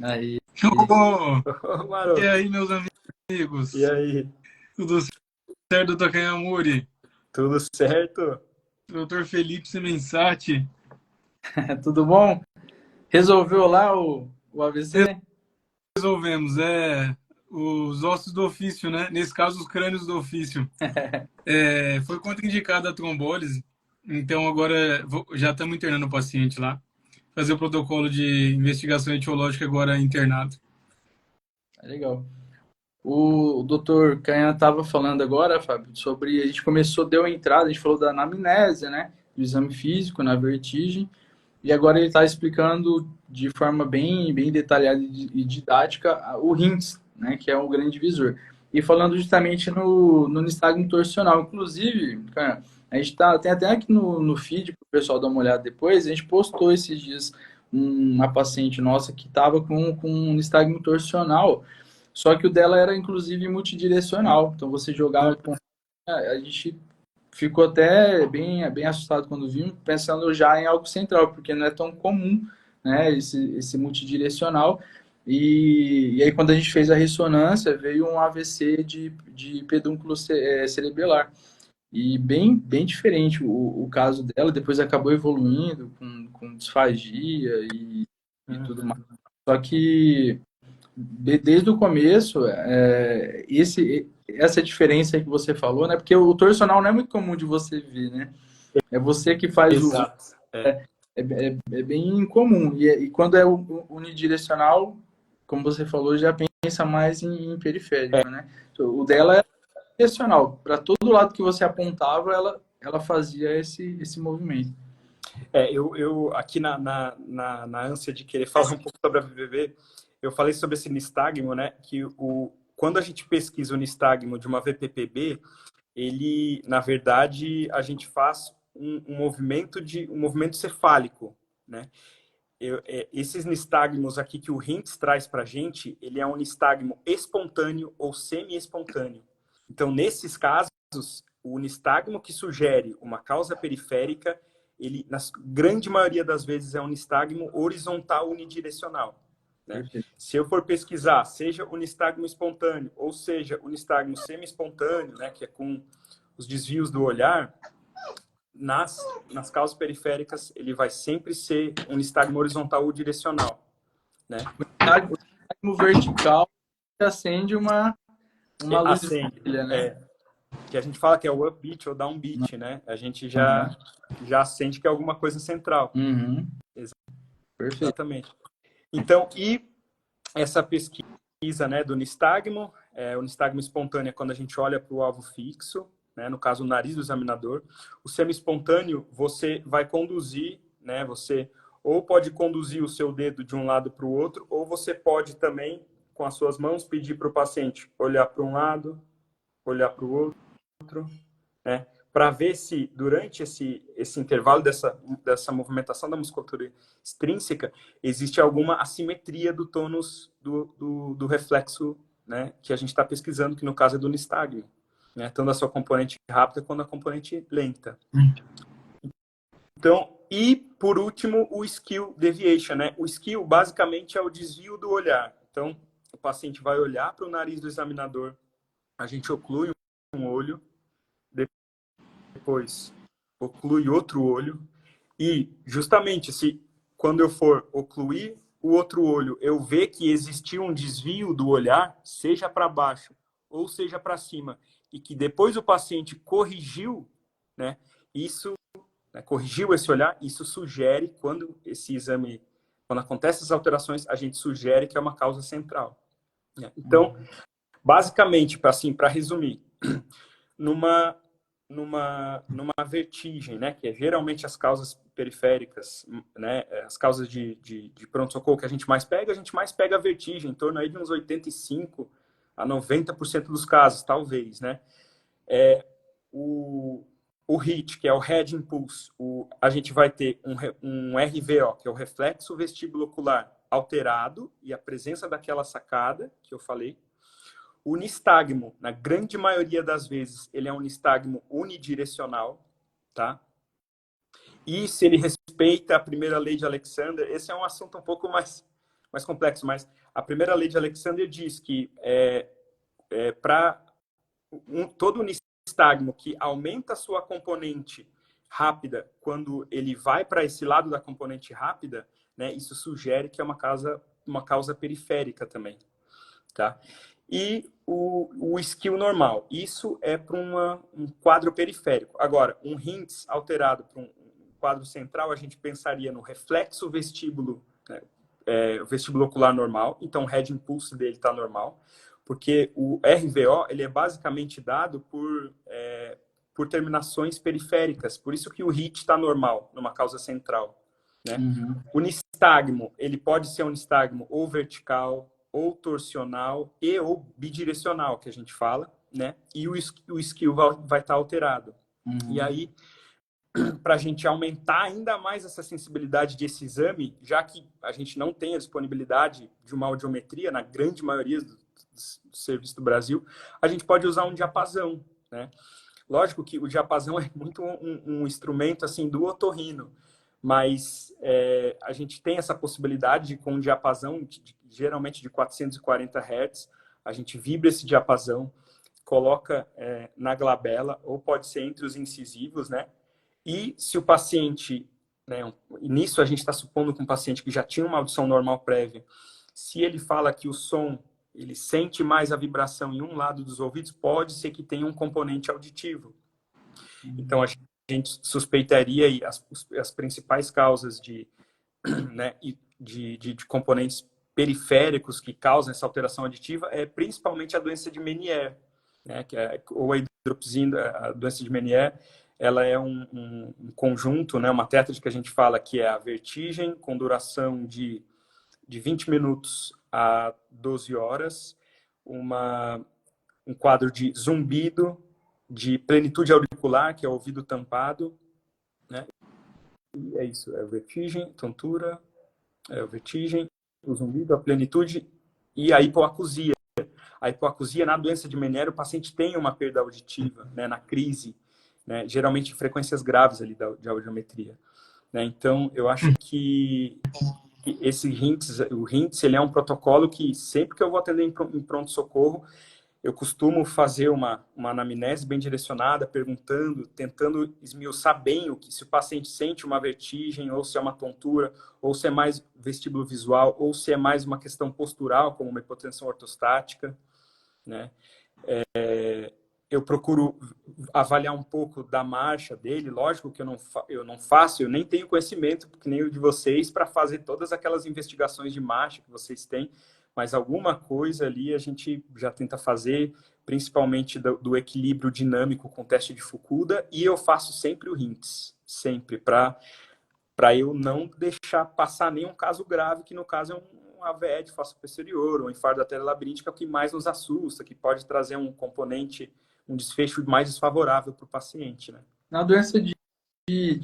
S1: Aí.
S3: Oh, e aí, meus amigos?
S2: E aí?
S3: Tudo certo, Takayamuri?
S2: Tudo certo?
S3: Doutor Felipe Semensati.
S1: Tudo bom? Resolveu lá o AVC?
S3: Resolvemos, os ossos do ofício, né? Nesse caso, os crânios do ofício. Foi contraindicada a trombólise, então agora já estamos internando o paciente lá. Fazer o protocolo de investigação etiológica agora internado.
S1: Legal. O doutor Canha estava falando agora, Fábio, sobre... A gente deu a entrada, a gente falou da anamnese, né? Do exame físico, na vertigem. E agora ele está explicando de forma bem detalhada e didática o RINTS, né? Que é o grande divisor. E falando justamente no nistagmo torsional. Inclusive, cara, a gente tem até aqui no feed, para o pessoal dar uma olhada depois, a gente postou esses dias uma paciente nossa que estava com um nistagmo torsional, só que o dela era, inclusive, multidirecional. Então, você jogava com... A gente ficou até bem assustado quando vimos, pensando já em algo central, porque não é tão comum, né, esse multidirecional. E aí, quando a gente fez a ressonância, veio um AVC de pedúnculo cerebelar. E bem diferente o caso dela. Depois acabou evoluindo com disfagia e tudo mais. Só que desde o começo, essa diferença que você falou, né? Porque o torsional não é muito comum de você ver, né? É você que faz
S2: Exato.
S1: é bem incomum. E quando é unidirecional, como você falou, já pensa mais em periférico, né? O dela é direcional. Para todo lado que você apontava, ela fazia esse movimento.
S2: Eu aqui na ânsia de querer falar um pouco sobre a VPB, eu falei sobre esse nistagmo, né? Quando a gente pesquisa o nistagmo de uma VPPB, ele, na verdade, a gente faz um movimento cefálico, né? Esses nistagmos aqui que o Hintz traz para a gente, ele é um nistagmo espontâneo ou semi-espontâneo. Então, nesses casos, o nistagmo que sugere uma causa periférica, ele, na grande maioria das vezes, é um nistagmo horizontal unidirecional. Né? Se eu for pesquisar, seja o nistagmo espontâneo, ou seja, o nistagmo semi-espontâneo, né, que é com os desvios do olhar, nas causas periféricas, ele vai sempre ser um nistagmo horizontal ou direcional. Né?
S1: O nistagmo vertical acende uma luz vermelha, né?
S2: Que a gente fala que é o upbeat ou downbeat, né? A gente já sente que é alguma coisa central.
S1: Uhum. Perfeito.
S2: Exatamente. Então, e essa pesquisa, né, do nistagmo, o nistagmo espontâneo é quando a gente olha para o alvo fixo, né, no caso o nariz do examinador. O semi-espontâneo, você vai conduzir, né, você ou pode conduzir o seu dedo de um lado para o outro, ou você pode também, com as suas mãos, pedir para o paciente olhar para um lado, olhar para o outro, né, para ver se durante esse intervalo dessa movimentação da musculatura extrínseca existe alguma assimetria do tônus do reflexo, né, que a gente está pesquisando, que no caso é do nistagmo, né, tanto a sua componente rápida quanto a componente lenta. Então, e por último, o skew deviation, né? O skew basicamente é o desvio do olhar. Então, o paciente vai olhar para o nariz do examinador, a gente oclui um olho, depois oclui outro olho, e justamente se quando eu for ocluir o outro olho, eu ver que existiu um desvio do olhar, seja para baixo ou seja para cima, e que depois o paciente corrigiu, né, isso, né, corrigiu esse olhar, isso sugere, quando esse exame, quando acontecem essas alterações, a gente sugere que é uma causa central. Né? Então, basicamente, para resumir, numa vertigem, né, que é geralmente as causas periféricas, né, as causas de pronto-socorro que a gente mais pega a vertigem, em torno aí de uns 85 a 90% dos casos, talvez, né. O HIT, que é o Head Impulse, a gente vai ter um RVO, que é o reflexo vestibulo-ocular alterado, e a presença daquela sacada que eu falei. O nistagmo, na grande maioria das vezes, ele é um nistagmo unidirecional, tá? E se ele respeita a primeira lei de Alexander, esse é um assunto um pouco mais complexo, mas a primeira lei de Alexander diz que para todo nistagmo que aumenta a sua componente rápida, quando ele vai para esse lado da componente rápida, né, isso sugere que é uma causa periférica também, tá? E o skill normal. Isso é para um quadro periférico. Agora, um HINTS alterado para um quadro central, a gente pensaria no reflexo vestíbulo, né, vestíbulo ocular normal. Então, o head impulse dele está normal. Porque o RVO, ele é basicamente dado por terminações periféricas. Por isso que o HIT está normal, numa causa central. Né?
S1: Uhum.
S2: O nistagmo, ele pode ser um nistagmo ou vertical, ou torsional ou bidirecional, que a gente fala, né? E o skill vai estar alterado.
S1: Uhum.
S2: E aí, para a gente aumentar ainda mais essa sensibilidade desse exame, já que a gente não tem a disponibilidade de uma audiometria, na grande maioria dos serviços do Brasil, a gente pode usar um diapasão, né? Lógico que o diapasão é muito um instrumento assim do otorrino, mas a gente tem essa possibilidade de, com um diapasão geralmente de 440 Hz, a gente vibra esse diapasão, coloca na glabela, ou pode ser entre os incisivos, né? E se o paciente, né, nisso a gente está supondo que um paciente que já tinha uma audição normal prévia, se ele fala que o som, ele sente mais a vibração em um lado dos ouvidos, pode ser que tenha um componente auditivo. Então, a gente suspeitaria aí as principais causas né, de componentes periféricos que causam essa alteração auditiva principalmente a doença de Meniere, né, ou a hidropsina, a doença de Meniere, ela é um conjunto, né, uma tétrade que a gente fala que é a vertigem com duração de 20 minutos a 12 horas, um quadro de zumbido, de plenitude auricular, que é o ouvido tampado, né? E é isso, é a vertigem, tontura, a vertigem, o zumbido, a plenitude e a hipoacusia. A hipoacusia, na doença de Meniere, o paciente tem uma perda auditiva, né, na crise, né, geralmente em frequências graves ali de audiometria. Né? Então, eu acho que esse o HINTS, ele é um protocolo que sempre que eu vou atender em pronto-socorro, eu costumo fazer uma anamnese bem direcionada, perguntando, tentando esmiuçar bem se o paciente sente uma vertigem, ou se é uma tontura, ou se é mais vestíbulo visual, ou se é mais uma questão postural, como uma hipotensão ortostática, né? Eu procuro avaliar um pouco da marcha dele, lógico que eu não faço, eu nem tenho conhecimento, que nem o de vocês, para fazer todas aquelas investigações de marcha que vocês têm, mas alguma coisa ali a gente já tenta fazer, principalmente do equilíbrio dinâmico com teste de Fukuda, e eu faço sempre o HINTS, sempre, para eu não deixar passar nenhum caso grave, que no caso é um AVE de fossa posterior, ou infarto da artéria labiríntica, que mais nos assusta, que pode trazer um componente, um desfecho mais desfavorável para o paciente, né?
S1: Na doença de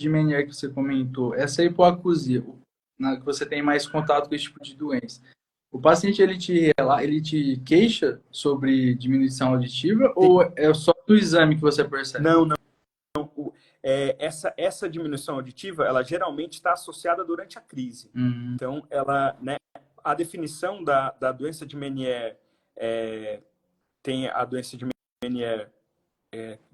S1: Meniere que você comentou, essa hipoacusia, que você tem mais contato com esse tipo de doença, o paciente ele te queixa sobre diminuição auditiva ou é só no exame que você percebe?
S2: Não. Essa diminuição auditiva, ela geralmente está associada durante a crise. Então, ela, né, a definição da doença de Meniere, tem a doença de Meniere,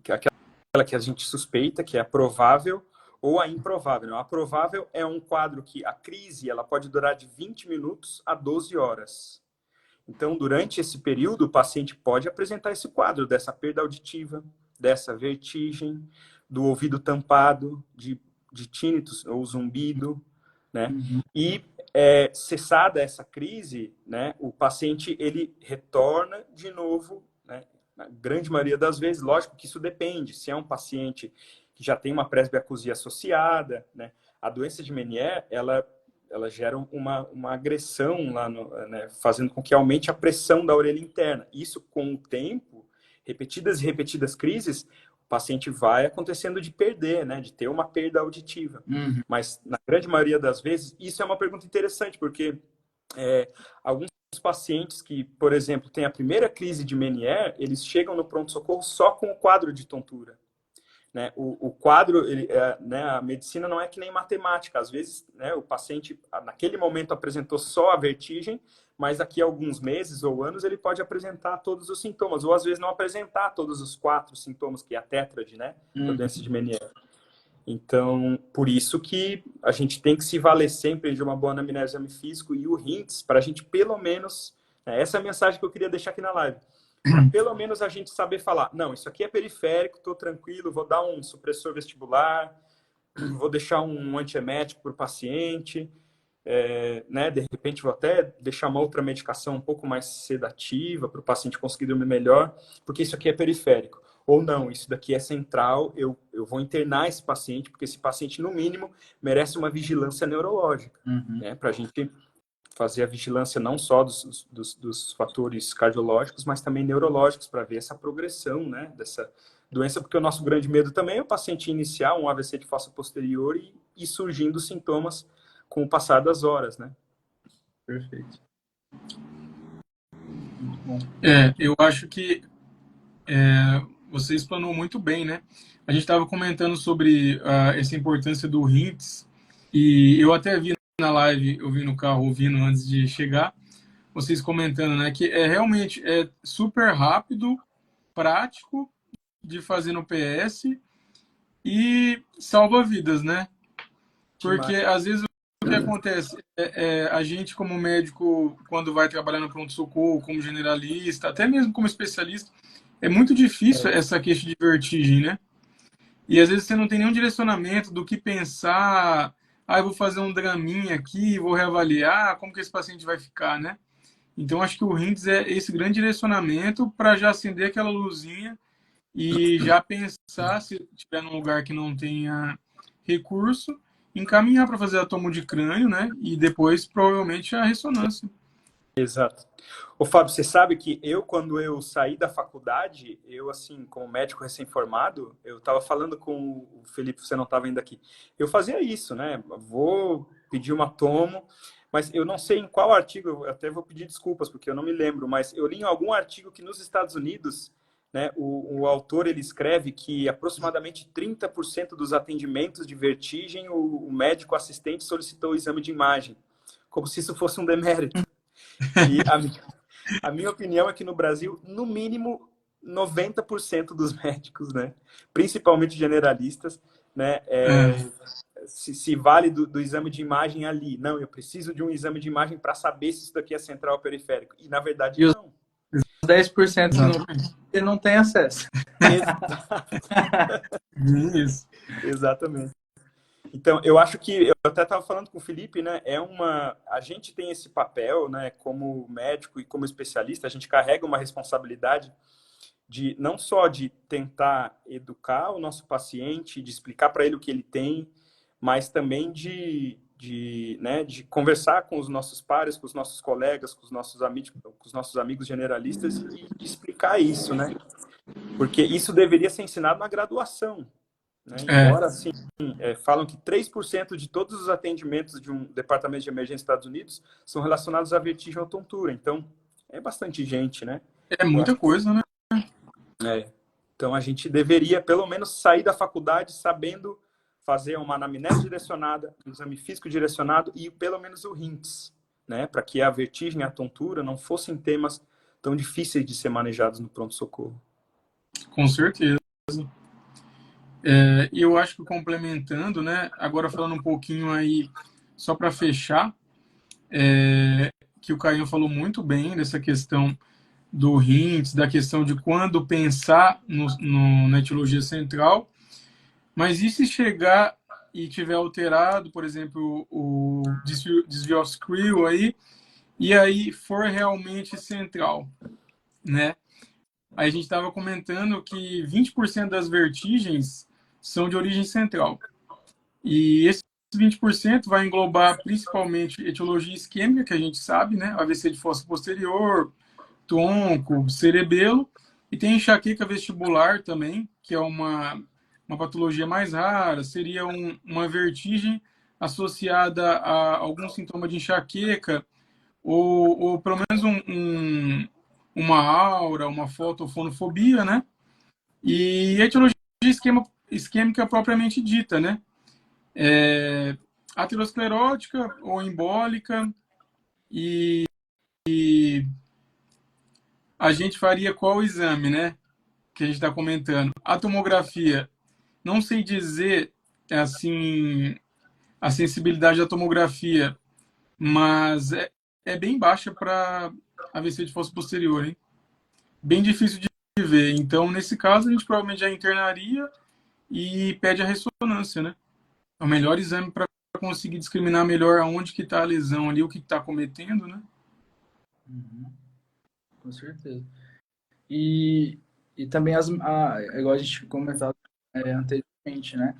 S2: que é aquela que a gente suspeita, que é a provável, ou a improvável. A provável é um quadro que a crise ela pode durar de 20 minutos a 12 horas. Então, durante esse período, o paciente pode apresentar esse quadro dessa perda auditiva, dessa vertigem, do ouvido tampado, de tinnitus ou zumbido, né? E cessada essa crise, né, o paciente ele retorna de novo, né? Na grande maioria das vezes, lógico que isso depende. Se é um paciente que já tem uma presbiacusia associada, né? A doença de Meniere, ela gera uma agressão lá, né? Fazendo com que aumente a pressão da orelha interna. Isso, com o tempo, repetidas e repetidas crises, o paciente vai acontecendo de perder, né? De ter uma perda auditiva. Mas, na grande maioria das vezes, isso é uma pergunta interessante, porque alguns pacientes que, por exemplo, têm a primeira crise de Meniere, eles chegam no pronto-socorro só com o quadro de tontura. Né? O quadro, né, a medicina não é que nem matemática. Às vezes, né, o paciente, naquele momento, apresentou só a vertigem, mas daqui a alguns meses ou anos ele pode apresentar todos os sintomas, ou às vezes não apresentar todos os 4 sintomas, que é a tétrade, né, da doença de Meniere. Então, por isso que a gente tem que se valer sempre de uma boa anamnese, exame físico e o RINTS, para a gente pelo menos, né, essa é a mensagem que eu queria deixar aqui na live, para pelo menos a gente saber falar, não, isso aqui é periférico, estou tranquilo, vou dar um supressor vestibular, vou deixar um antiemético para o paciente, né, de repente vou até deixar uma outra medicação um pouco mais sedativa para o paciente conseguir dormir melhor, porque isso aqui é periférico. Ou não, isso daqui é central, eu vou internar esse paciente, porque esse paciente, no mínimo, merece uma vigilância neurológica, né, para a gente fazer a vigilância não só dos fatores cardiológicos, mas também neurológicos, para ver essa progressão, né, dessa doença, porque o nosso grande medo também é o paciente iniciar um AVC de fossa posterior e surgindo sintomas com o passar das horas, né?
S1: Perfeito.
S3: Muito bom. Eu acho que você explanou muito bem, né? A gente estava comentando sobre essa importância do RINTS, e eu até vi na live, eu vi no carro ouvindo antes de chegar, vocês comentando, né, que realmente super rápido, prático de fazer no PS e salva vidas, né? Porque às vezes o que acontece a gente como médico, quando vai trabalhar no pronto-socorro, como generalista, até mesmo como especialista, é muito difícil essa queixa de vertigem, né? E às vezes você não tem nenhum direcionamento do que pensar. Eu vou fazer um draminha aqui, vou reavaliar, como que esse paciente vai ficar, né? Então, acho que o RINTS é esse grande direcionamento para já acender aquela luzinha e já pensar, se estiver num lugar que não tenha recurso, encaminhar para fazer a tomo de crânio, né? E depois, provavelmente, a ressonância.
S2: Exato. Ô, Fábio, você sabe que quando eu saí da faculdade, eu, assim, como médico recém-formado, eu estava falando com o Felipe, você não estava ainda aqui, eu fazia isso, né? Vou pedir uma tomo, mas eu não sei em qual artigo, eu até vou pedir desculpas, porque eu não me lembro, mas eu li em algum artigo que nos Estados Unidos, né, o autor, ele escreve que aproximadamente 30% dos atendimentos de vertigem, o médico assistente solicitou o exame de imagem, como se isso fosse um demérito. E a minha opinião é que no Brasil, no mínimo, 90% dos médicos, né, principalmente generalistas, né, se vale do exame de imagem ali. Não, eu preciso de um exame de imagem para saber se isso daqui é central ou periférico. E, na verdade, não.
S1: Os 10% que não tem acesso.
S3: Isso.
S2: Exatamente. Então, eu acho que, eu até estava falando com o Felipe, né, a gente tem esse papel, né, como médico e como especialista, a gente carrega uma responsabilidade de não só de tentar educar o nosso paciente, de explicar para ele o que ele tem, mas também de conversar com os nossos pares, com os nossos colegas, com os nossos amigos generalistas e de explicar isso, né? Porque isso deveria ser ensinado na graduação, né? Embora, assim, falam que 3% de todos os atendimentos de um departamento de emergência nos Estados Unidos são relacionados à vertigem ou tontura. Então, é bastante gente, né?
S3: É muita coisa, né?
S2: Então, a gente deveria, pelo menos, sair da faculdade sabendo fazer uma anamnese direcionada, um exame físico direcionado e, pelo menos, o RINTS, né, para que a vertigem e a tontura não fossem temas tão difíceis de ser manejados no pronto-socorro.
S3: Com certeza. E eu acho que complementando, né, agora falando um pouquinho aí, só para fechar, que o Caio falou muito bem dessa questão do HINTS, da questão de quando pensar na etiologia central, mas e se chegar e tiver alterado, por exemplo, o desvio of Skrill aí, e aí for realmente central, né? Aí a gente estava comentando que 20% das vertigens são de origem central. E esses 20% vai englobar principalmente etiologia isquêmica, que a gente sabe, né? AVC de fossa posterior, tronco, cerebelo, e tem enxaqueca vestibular também, que é uma patologia mais rara, seria uma vertigem associada a algum sintoma de enxaqueca, ou pelo menos uma aura, uma fotofonofobia, né? E a etiologia isquêmica propriamente dita, né? Aterosclerótica ou embólica, e a gente faria qual exame, né? Que a gente está comentando. A tomografia, não sei dizer, assim, a sensibilidade da tomografia, mas é bem baixa para AVC de fossa posterior, hein? Bem difícil de ver. Então, nesse caso, a gente provavelmente já internaria e pede a ressonância, né? É o melhor exame para conseguir discriminar melhor aonde que está a lesão ali, o que está cometendo, né?
S1: Uhum, com certeza. E, e também, igual a gente comentava anteriormente, né?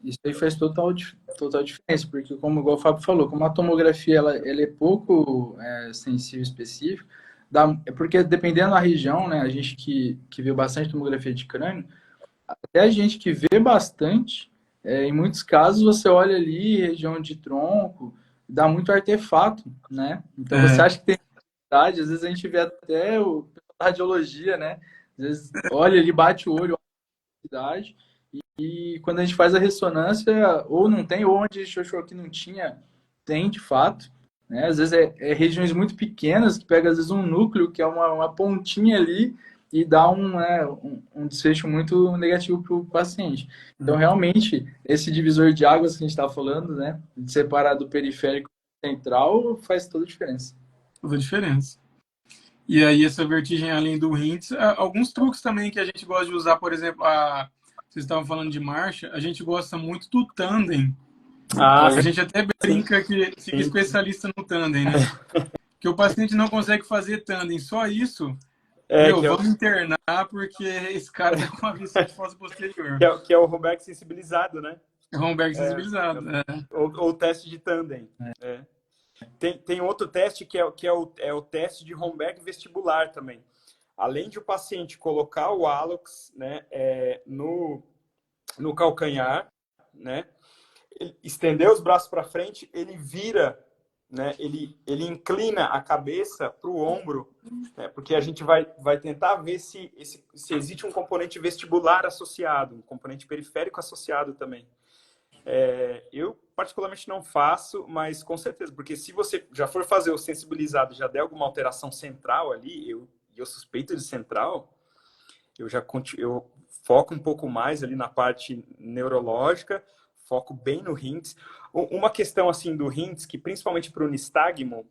S1: Isso aí faz total diferença, porque, como igual o Fábio falou, como a tomografia ela é pouco sensível específica, porque dependendo da região, né? A gente que viu bastante tomografia de crânio, até a gente que vê bastante, em muitos casos você olha ali, região de tronco, dá muito artefato, né? Então você
S3: É,
S1: acha que tem idade, às vezes a gente vê até o pessoal da radiologia, né? Às vezes olha ali, bate o olho, olha a idade, e quando a gente faz a ressonância, ou não tem, ou onde a gente achou que não tinha, tem de fato. Né? Às vezes é regiões muito pequenas, que pega às vezes um núcleo, que é uma pontinha ali, e dá um desfecho muito negativo para o paciente. Então, realmente, esse divisor de águas que a gente está falando, né, de separar do periférico central, faz toda a diferença.
S3: toda a diferença. E aí, essa vertigem além do HINTS, alguns truques também que a gente gosta de usar, por exemplo, vocês estavam falando de marcha, a gente gosta muito do tandem.
S2: Ah,
S3: A gente até
S2: sim,
S3: brinca que fica
S2: sim.
S3: especialista no tandem, né? Que o paciente não consegue fazer tandem, só isso,
S2: É,
S3: meu, vamos internar porque esse cara tá com AVC de fossa posterior.
S2: que é o Romberg sensibilizado, né?
S3: Romberg sensibilizado.
S2: Ou o teste de tandem. É. Tem outro teste que é o teste de Romberg vestibular também. Além de o paciente colocar o hálux, né, no calcanhar, né, estender os braços para frente, ele vira, né, ele inclina a cabeça para o ombro, né, porque a gente vai tentar ver se existe um componente vestibular associado, um componente periférico associado também. Eu particularmente não faço, mas com certeza, porque se você já for fazer o sensibilizado, já der alguma alteração central ali, eu suspeito de central, eu foco um pouco mais ali na parte neurológica, foco bem no HINTS. Uma questão assim do HINTS, que principalmente para o nistagmo,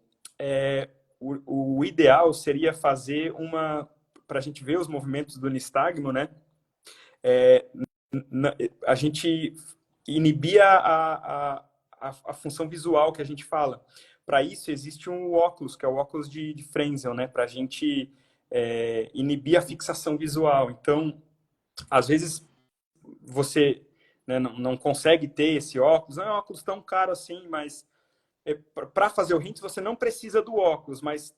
S2: o ideal seria fazer para a gente ver os movimentos do nistagmo, né? A gente inibir a função visual que a gente fala. Para isso, existe um óculos, que é o óculos de Frenzel, né? Para a gente inibir a fixação visual. Então, às vezes, você, né, não consegue ter esse óculos. Não é um óculos tão caro assim, mas para fazer o HINTS, você não precisa do óculos, mas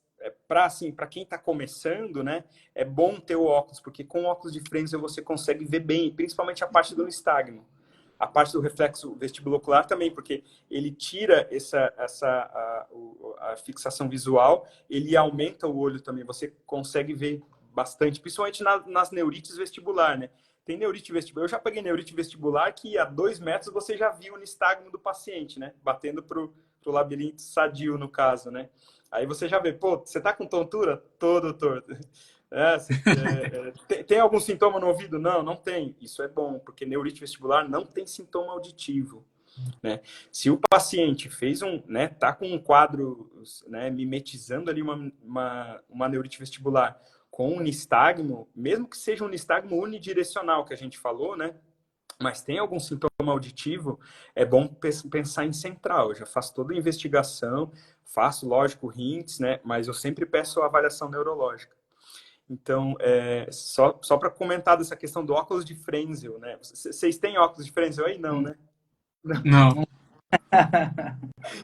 S2: para quem está começando, né, é bom ter o óculos, porque com o óculos de Frenzel você consegue ver bem, principalmente a parte do nistagmo. A parte do reflexo vestibulocular também, porque ele tira a fixação visual, ele aumenta o olho também, você consegue ver bastante, principalmente nas neurites vestibular, né? Tem neurite vestibular, eu já peguei neurite vestibular que a 2 metros você já viu o nistagmo do paciente, né? Batendo pro labirinto sadio, no caso, né? Aí você já vê, pô, você tá com tontura? Todo torto. Tem algum sintoma no ouvido? Não, não tem. Isso é bom, porque neurite vestibular não tem sintoma auditivo, né? Se o paciente fez né, tá com um quadro, né, mimetizando ali uma neurite vestibular com um nistagmo, mesmo que seja um nistagmo unidirecional que a gente falou, né? Mas tem algum sintoma auditivo, é bom pensar em central. Eu já faço toda a investigação, faço, lógico, hints, né? Mas eu sempre peço a avaliação neurológica. Então, só para comentar dessa questão do óculos de Frenzel, né? Vocês têm óculos de Frenzel aí? Não, né?
S3: Não.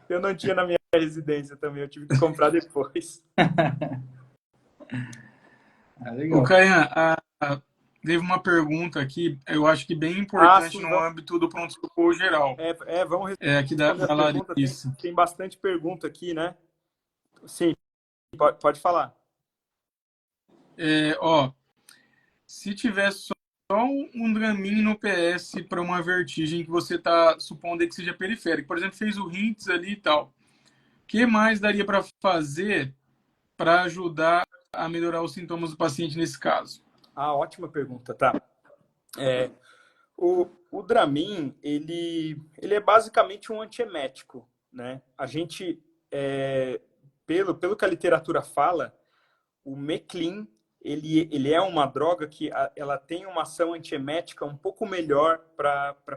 S2: Eu não tinha na minha residência também, eu tive que comprar depois.
S3: O
S1: Legal.
S3: Caian, teve uma pergunta aqui, eu acho que bem importante
S2: Sim,
S3: no âmbito do pronto-socorro geral.
S2: Vamos
S3: É aqui da
S2: responder a pergunta.
S3: Larissa.
S2: Tem bastante pergunta aqui, né? Sim, pode falar.
S3: Se tivesse só um Dramin no PS para uma vertigem que você está supondo que seja periférica, por exemplo, fez o HINTS ali e tal, o que mais daria para fazer para ajudar a melhorar os sintomas do paciente nesse caso?
S2: Ótima pergunta, tá. O Dramin, ele é basicamente um antiemético, né? A gente, pelo que a literatura fala, o Meclin, ele é uma droga que ela tem uma ação antiemética um pouco melhor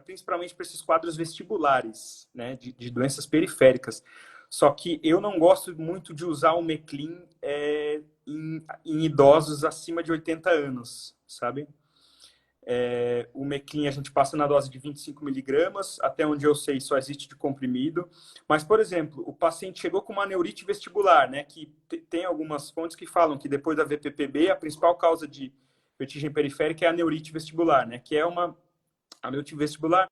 S2: principalmente para esses quadros vestibulares, né, de doenças periféricas. Só que eu não gosto muito de usar o Meclin em idosos acima de 80 anos, sabe? O Meclin a gente passa na dose de 25 miligramas, até onde eu sei só existe de comprimido. Mas, por exemplo, o paciente chegou com uma neurite vestibular, né, que tem algumas fontes que falam que depois da VPPB, a principal causa de vertigem periférica é a neurite vestibular, né, que é a neurite vestibular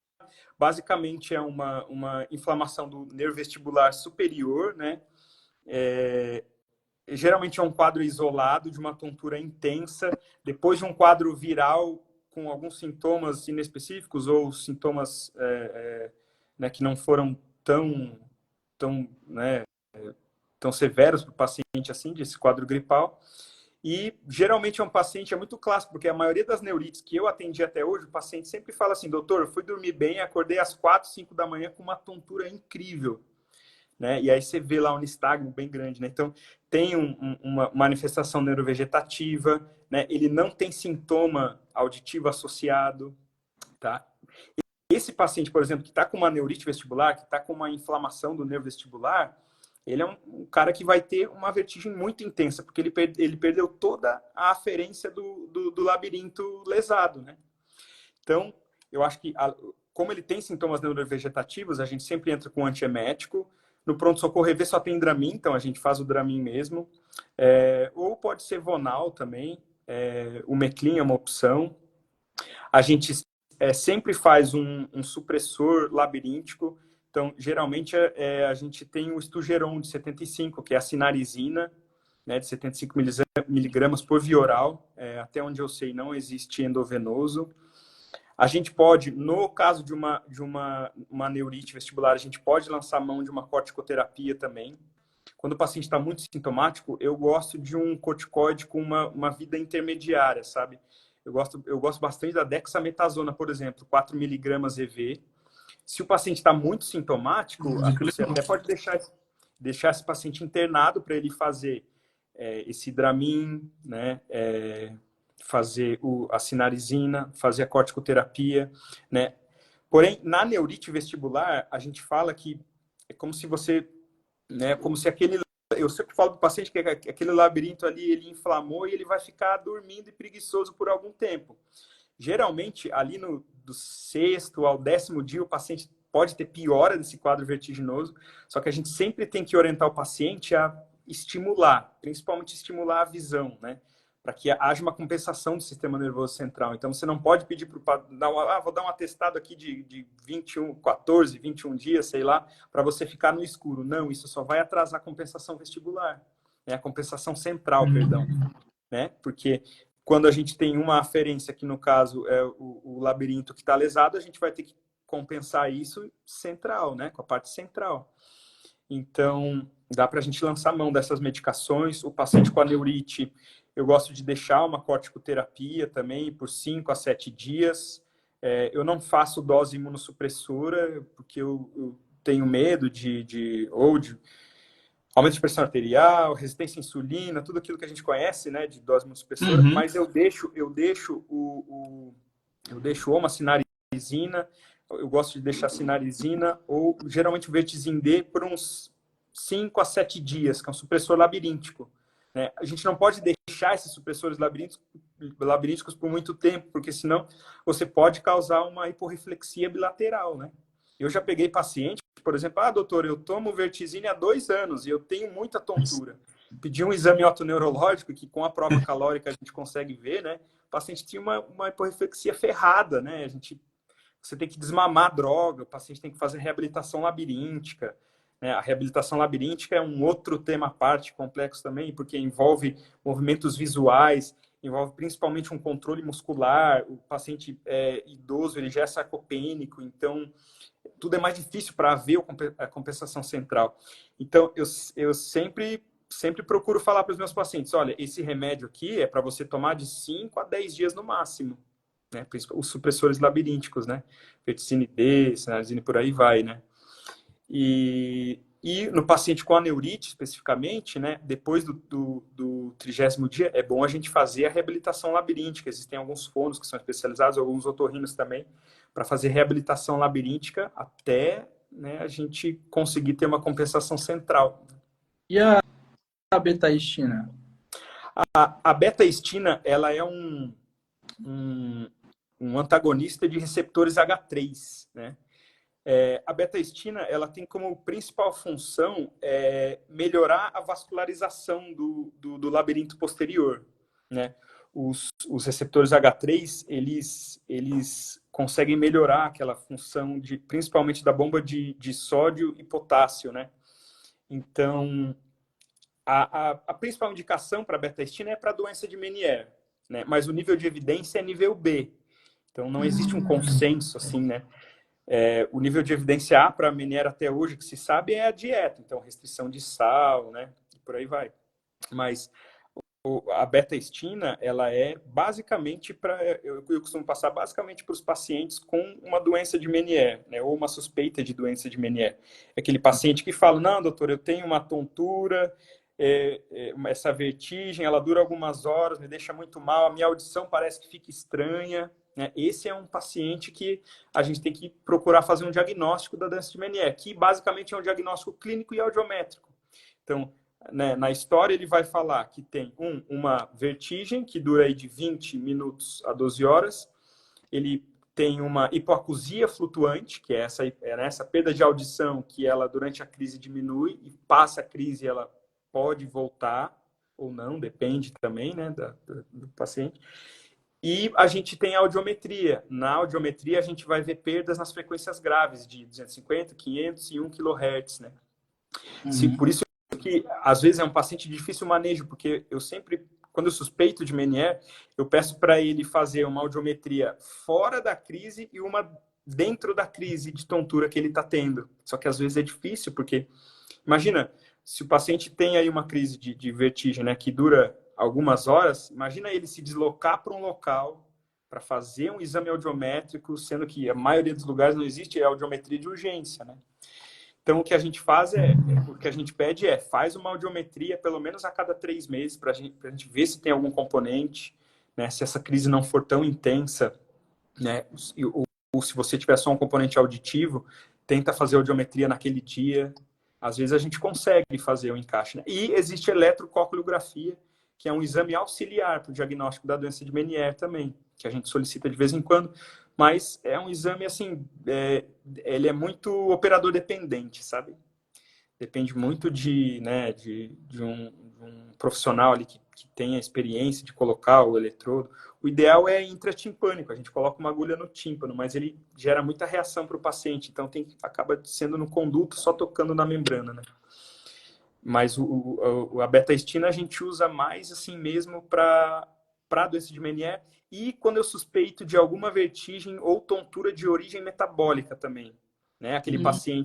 S2: basicamente é uma inflamação do nervo vestibular superior, né, geralmente é um quadro isolado de uma tontura intensa, depois de um quadro viral com alguns sintomas inespecíficos ou sintomas né, que não foram né, tão severos para o paciente assim, desse quadro gripal. E geralmente é um paciente, é muito clássico, porque a maioria das neurites que eu atendi até hoje, o paciente sempre fala assim, doutor, eu fui dormir bem, acordei às 4, 5 da manhã com uma tontura incrível. Né? E aí você vê lá um nistagmo bem grande, né? Então, tem uma manifestação neurovegetativa, né? Ele não tem sintoma auditivo associado, tá? Esse paciente, por exemplo, que está com uma neurite vestibular, que está com uma inflamação do nervo vestibular, ele é um cara que vai ter uma vertigem muito intensa, porque ele perdeu toda a aferência do labirinto lesado, né? Então, eu acho que, como ele tem sintomas neurovegetativos, a gente sempre entra com antiemético. No pronto-socorro EV só tem Dramin, então a gente faz o Dramin mesmo. Ou pode ser Vonal também. O Meclin é uma opção. A gente sempre faz um supressor labiríntico. Então, geralmente, a gente tem o Estugeron de 75, que é a Cinarizina, né, de 75 miligramas por via oral. Até onde eu sei, não existe endovenoso. A gente pode, no caso de uma neurite vestibular, a gente pode lançar mão de uma corticoterapia também. Quando o paciente está muito sintomático, eu gosto de um corticoide com uma vida intermediária, sabe? Eu gosto bastante da dexametasona, por exemplo, 4 miligramas EV. Se o paciente está muito sintomático, você até pode deixar esse paciente internado para ele fazer esse Dramin, né? Fazer a cinarizina, fazer a corticoterapia, né? Porém, na neurite vestibular, a gente fala que é como se você, né, como se eu sempre falo para o paciente que aquele labirinto ali, ele inflamou e ele vai ficar dormindo e preguiçoso por algum tempo. Geralmente, ali do 6º ao 10º dia, o paciente pode ter piora desse quadro vertiginoso, só que a gente sempre tem que orientar o paciente a estimular, principalmente estimular a visão, né? Para que haja uma compensação do sistema nervoso central. Então, você não pode pedir para vou dar um atestado aqui de 14, 21 dias, sei lá, para você ficar no escuro. Não, isso só vai atrasar a compensação vestibular, né? A compensação central, perdão. Né? Porque quando a gente tem uma aferência, que no caso é o labirinto que está lesado, a gente vai ter que compensar isso central, né? Com a parte central. Então, dá para a gente lançar mão dessas medicações. O paciente com aneurite, eu gosto de deixar uma corticoterapia também por 5 a 7 dias. Eu não faço dose imunossupressora, porque eu tenho medo de aumento de pressão arterial, resistência à insulina, tudo aquilo que a gente conhece, né, de dose imunossupressora,
S3: Uhum.
S2: mas eu deixo ou uma sinarizina, eu gosto de deixar sinarizina, ou geralmente o Vertizin D por uns 5 a 7 dias, que é um supressor labiríntico. Né? A gente não pode deixar esses supressores labirínticos por muito tempo, porque senão você pode causar uma hiporreflexia bilateral, né? Eu já peguei paciente, por exemplo, doutor, eu tomo Vertizine há 2 anos e eu tenho muita tontura. Pedi um exame otoneurológico, que com a prova calórica a gente consegue ver, né? O paciente tinha uma hiporreflexia ferrada, né? Você tem que desmamar a droga, o paciente tem que fazer reabilitação labiríntica. Né? A reabilitação labiríntica é um outro tema à parte, complexo também, porque envolve movimentos visuais, envolve principalmente um controle muscular, o paciente idoso, ele já é sarcopênico, então tudo é mais difícil para haver a compensação central. Então, eu sempre procuro falar para os meus pacientes, olha, esse remédio aqui é para você tomar de 5 a 10 dias no máximo, né? Os supressores labirínticos, né? Verticine D, sinarizine, por aí vai, né? E no paciente com aneurite, especificamente, né, depois do 30º dia, é bom a gente fazer a reabilitação labiríntica. Existem alguns fonos que são especializados, alguns otorrinos também, para fazer reabilitação labiríntica até, né, a gente conseguir ter uma compensação central.
S1: E a betaestina?
S2: A betaestina, ela é um antagonista de receptores H3, né? A betaestina, ela tem como principal função melhorar a vascularização do labirinto posterior, né? Os receptores H3, eles conseguem melhorar aquela função principalmente da bomba de sódio e potássio, né? Então, a principal indicação para a betaestina é para a doença de Meniere, né? Mas o nível de evidência é nível B. Então, não existe um consenso, assim, né? O nível de evidência A para a Meniere até hoje, que se sabe, é a dieta. Então, restrição de sal, né? E por aí vai. Mas a betaestina, ela é basicamente eu costumo passar basicamente para os pacientes com uma doença de Meniere, né? Ou uma suspeita de doença de Meniere. É aquele paciente que fala, não, doutor, eu tenho uma tontura, essa vertigem, ela dura algumas horas, me deixa muito mal, a minha audição parece que fica estranha, né? Esse é um paciente que a gente tem que procurar fazer um diagnóstico da doença de Meniere, que basicamente é um diagnóstico clínico e audiométrico. Então, né, na história ele vai falar que tem uma vertigem que dura aí de 20 minutos a 12 horas, ele tem uma hipoacusia flutuante, que é essa perda de audição que ela durante a crise diminui e passa a crise ela pode voltar ou não, depende também, né, do paciente. E a gente tem a audiometria. Na audiometria, a gente vai ver perdas nas frequências graves de 250, 500 e 1 kHz, né? Por isso que, às vezes, é um paciente de difícil manejo, porque eu sempre, quando eu suspeito de Meniere, eu peço para ele fazer uma audiometria fora da crise e uma dentro da crise de tontura que ele está tendo. Só que, às vezes, é difícil, porque, imagina, se o paciente tem aí uma crise de vertigem, né, que dura algumas horas, imagina ele se deslocar para um local para fazer um exame audiométrico, sendo que a maioria dos lugares não existe audiometria de urgência, né? Então, o que a gente faz o que a gente pede faz uma audiometria pelo menos a cada 3 meses para a gente ver se tem algum componente, né? Se essa crise não for tão intensa, né? Ou se você tiver só um componente auditivo, tenta fazer audiometria naquele dia. Às vezes a gente consegue fazer o encaixe, né? E existe eletrococulografia, que é um exame auxiliar para o diagnóstico da doença de Meniere também, que a gente solicita de vez em quando, mas é um exame, assim, ele é muito operador dependente, sabe? Depende muito de um profissional ali que tenha experiência de colocar o eletrodo. O ideal é intratimpânico, a gente coloca uma agulha no tímpano, mas ele gera muita reação para o paciente, então acaba sendo no conduto, só tocando na membrana, né? Mas a betaestina a gente usa mais assim mesmo para doença de Meniere e quando eu suspeito de alguma vertigem ou tontura de origem metabólica também, né? Aquele paciente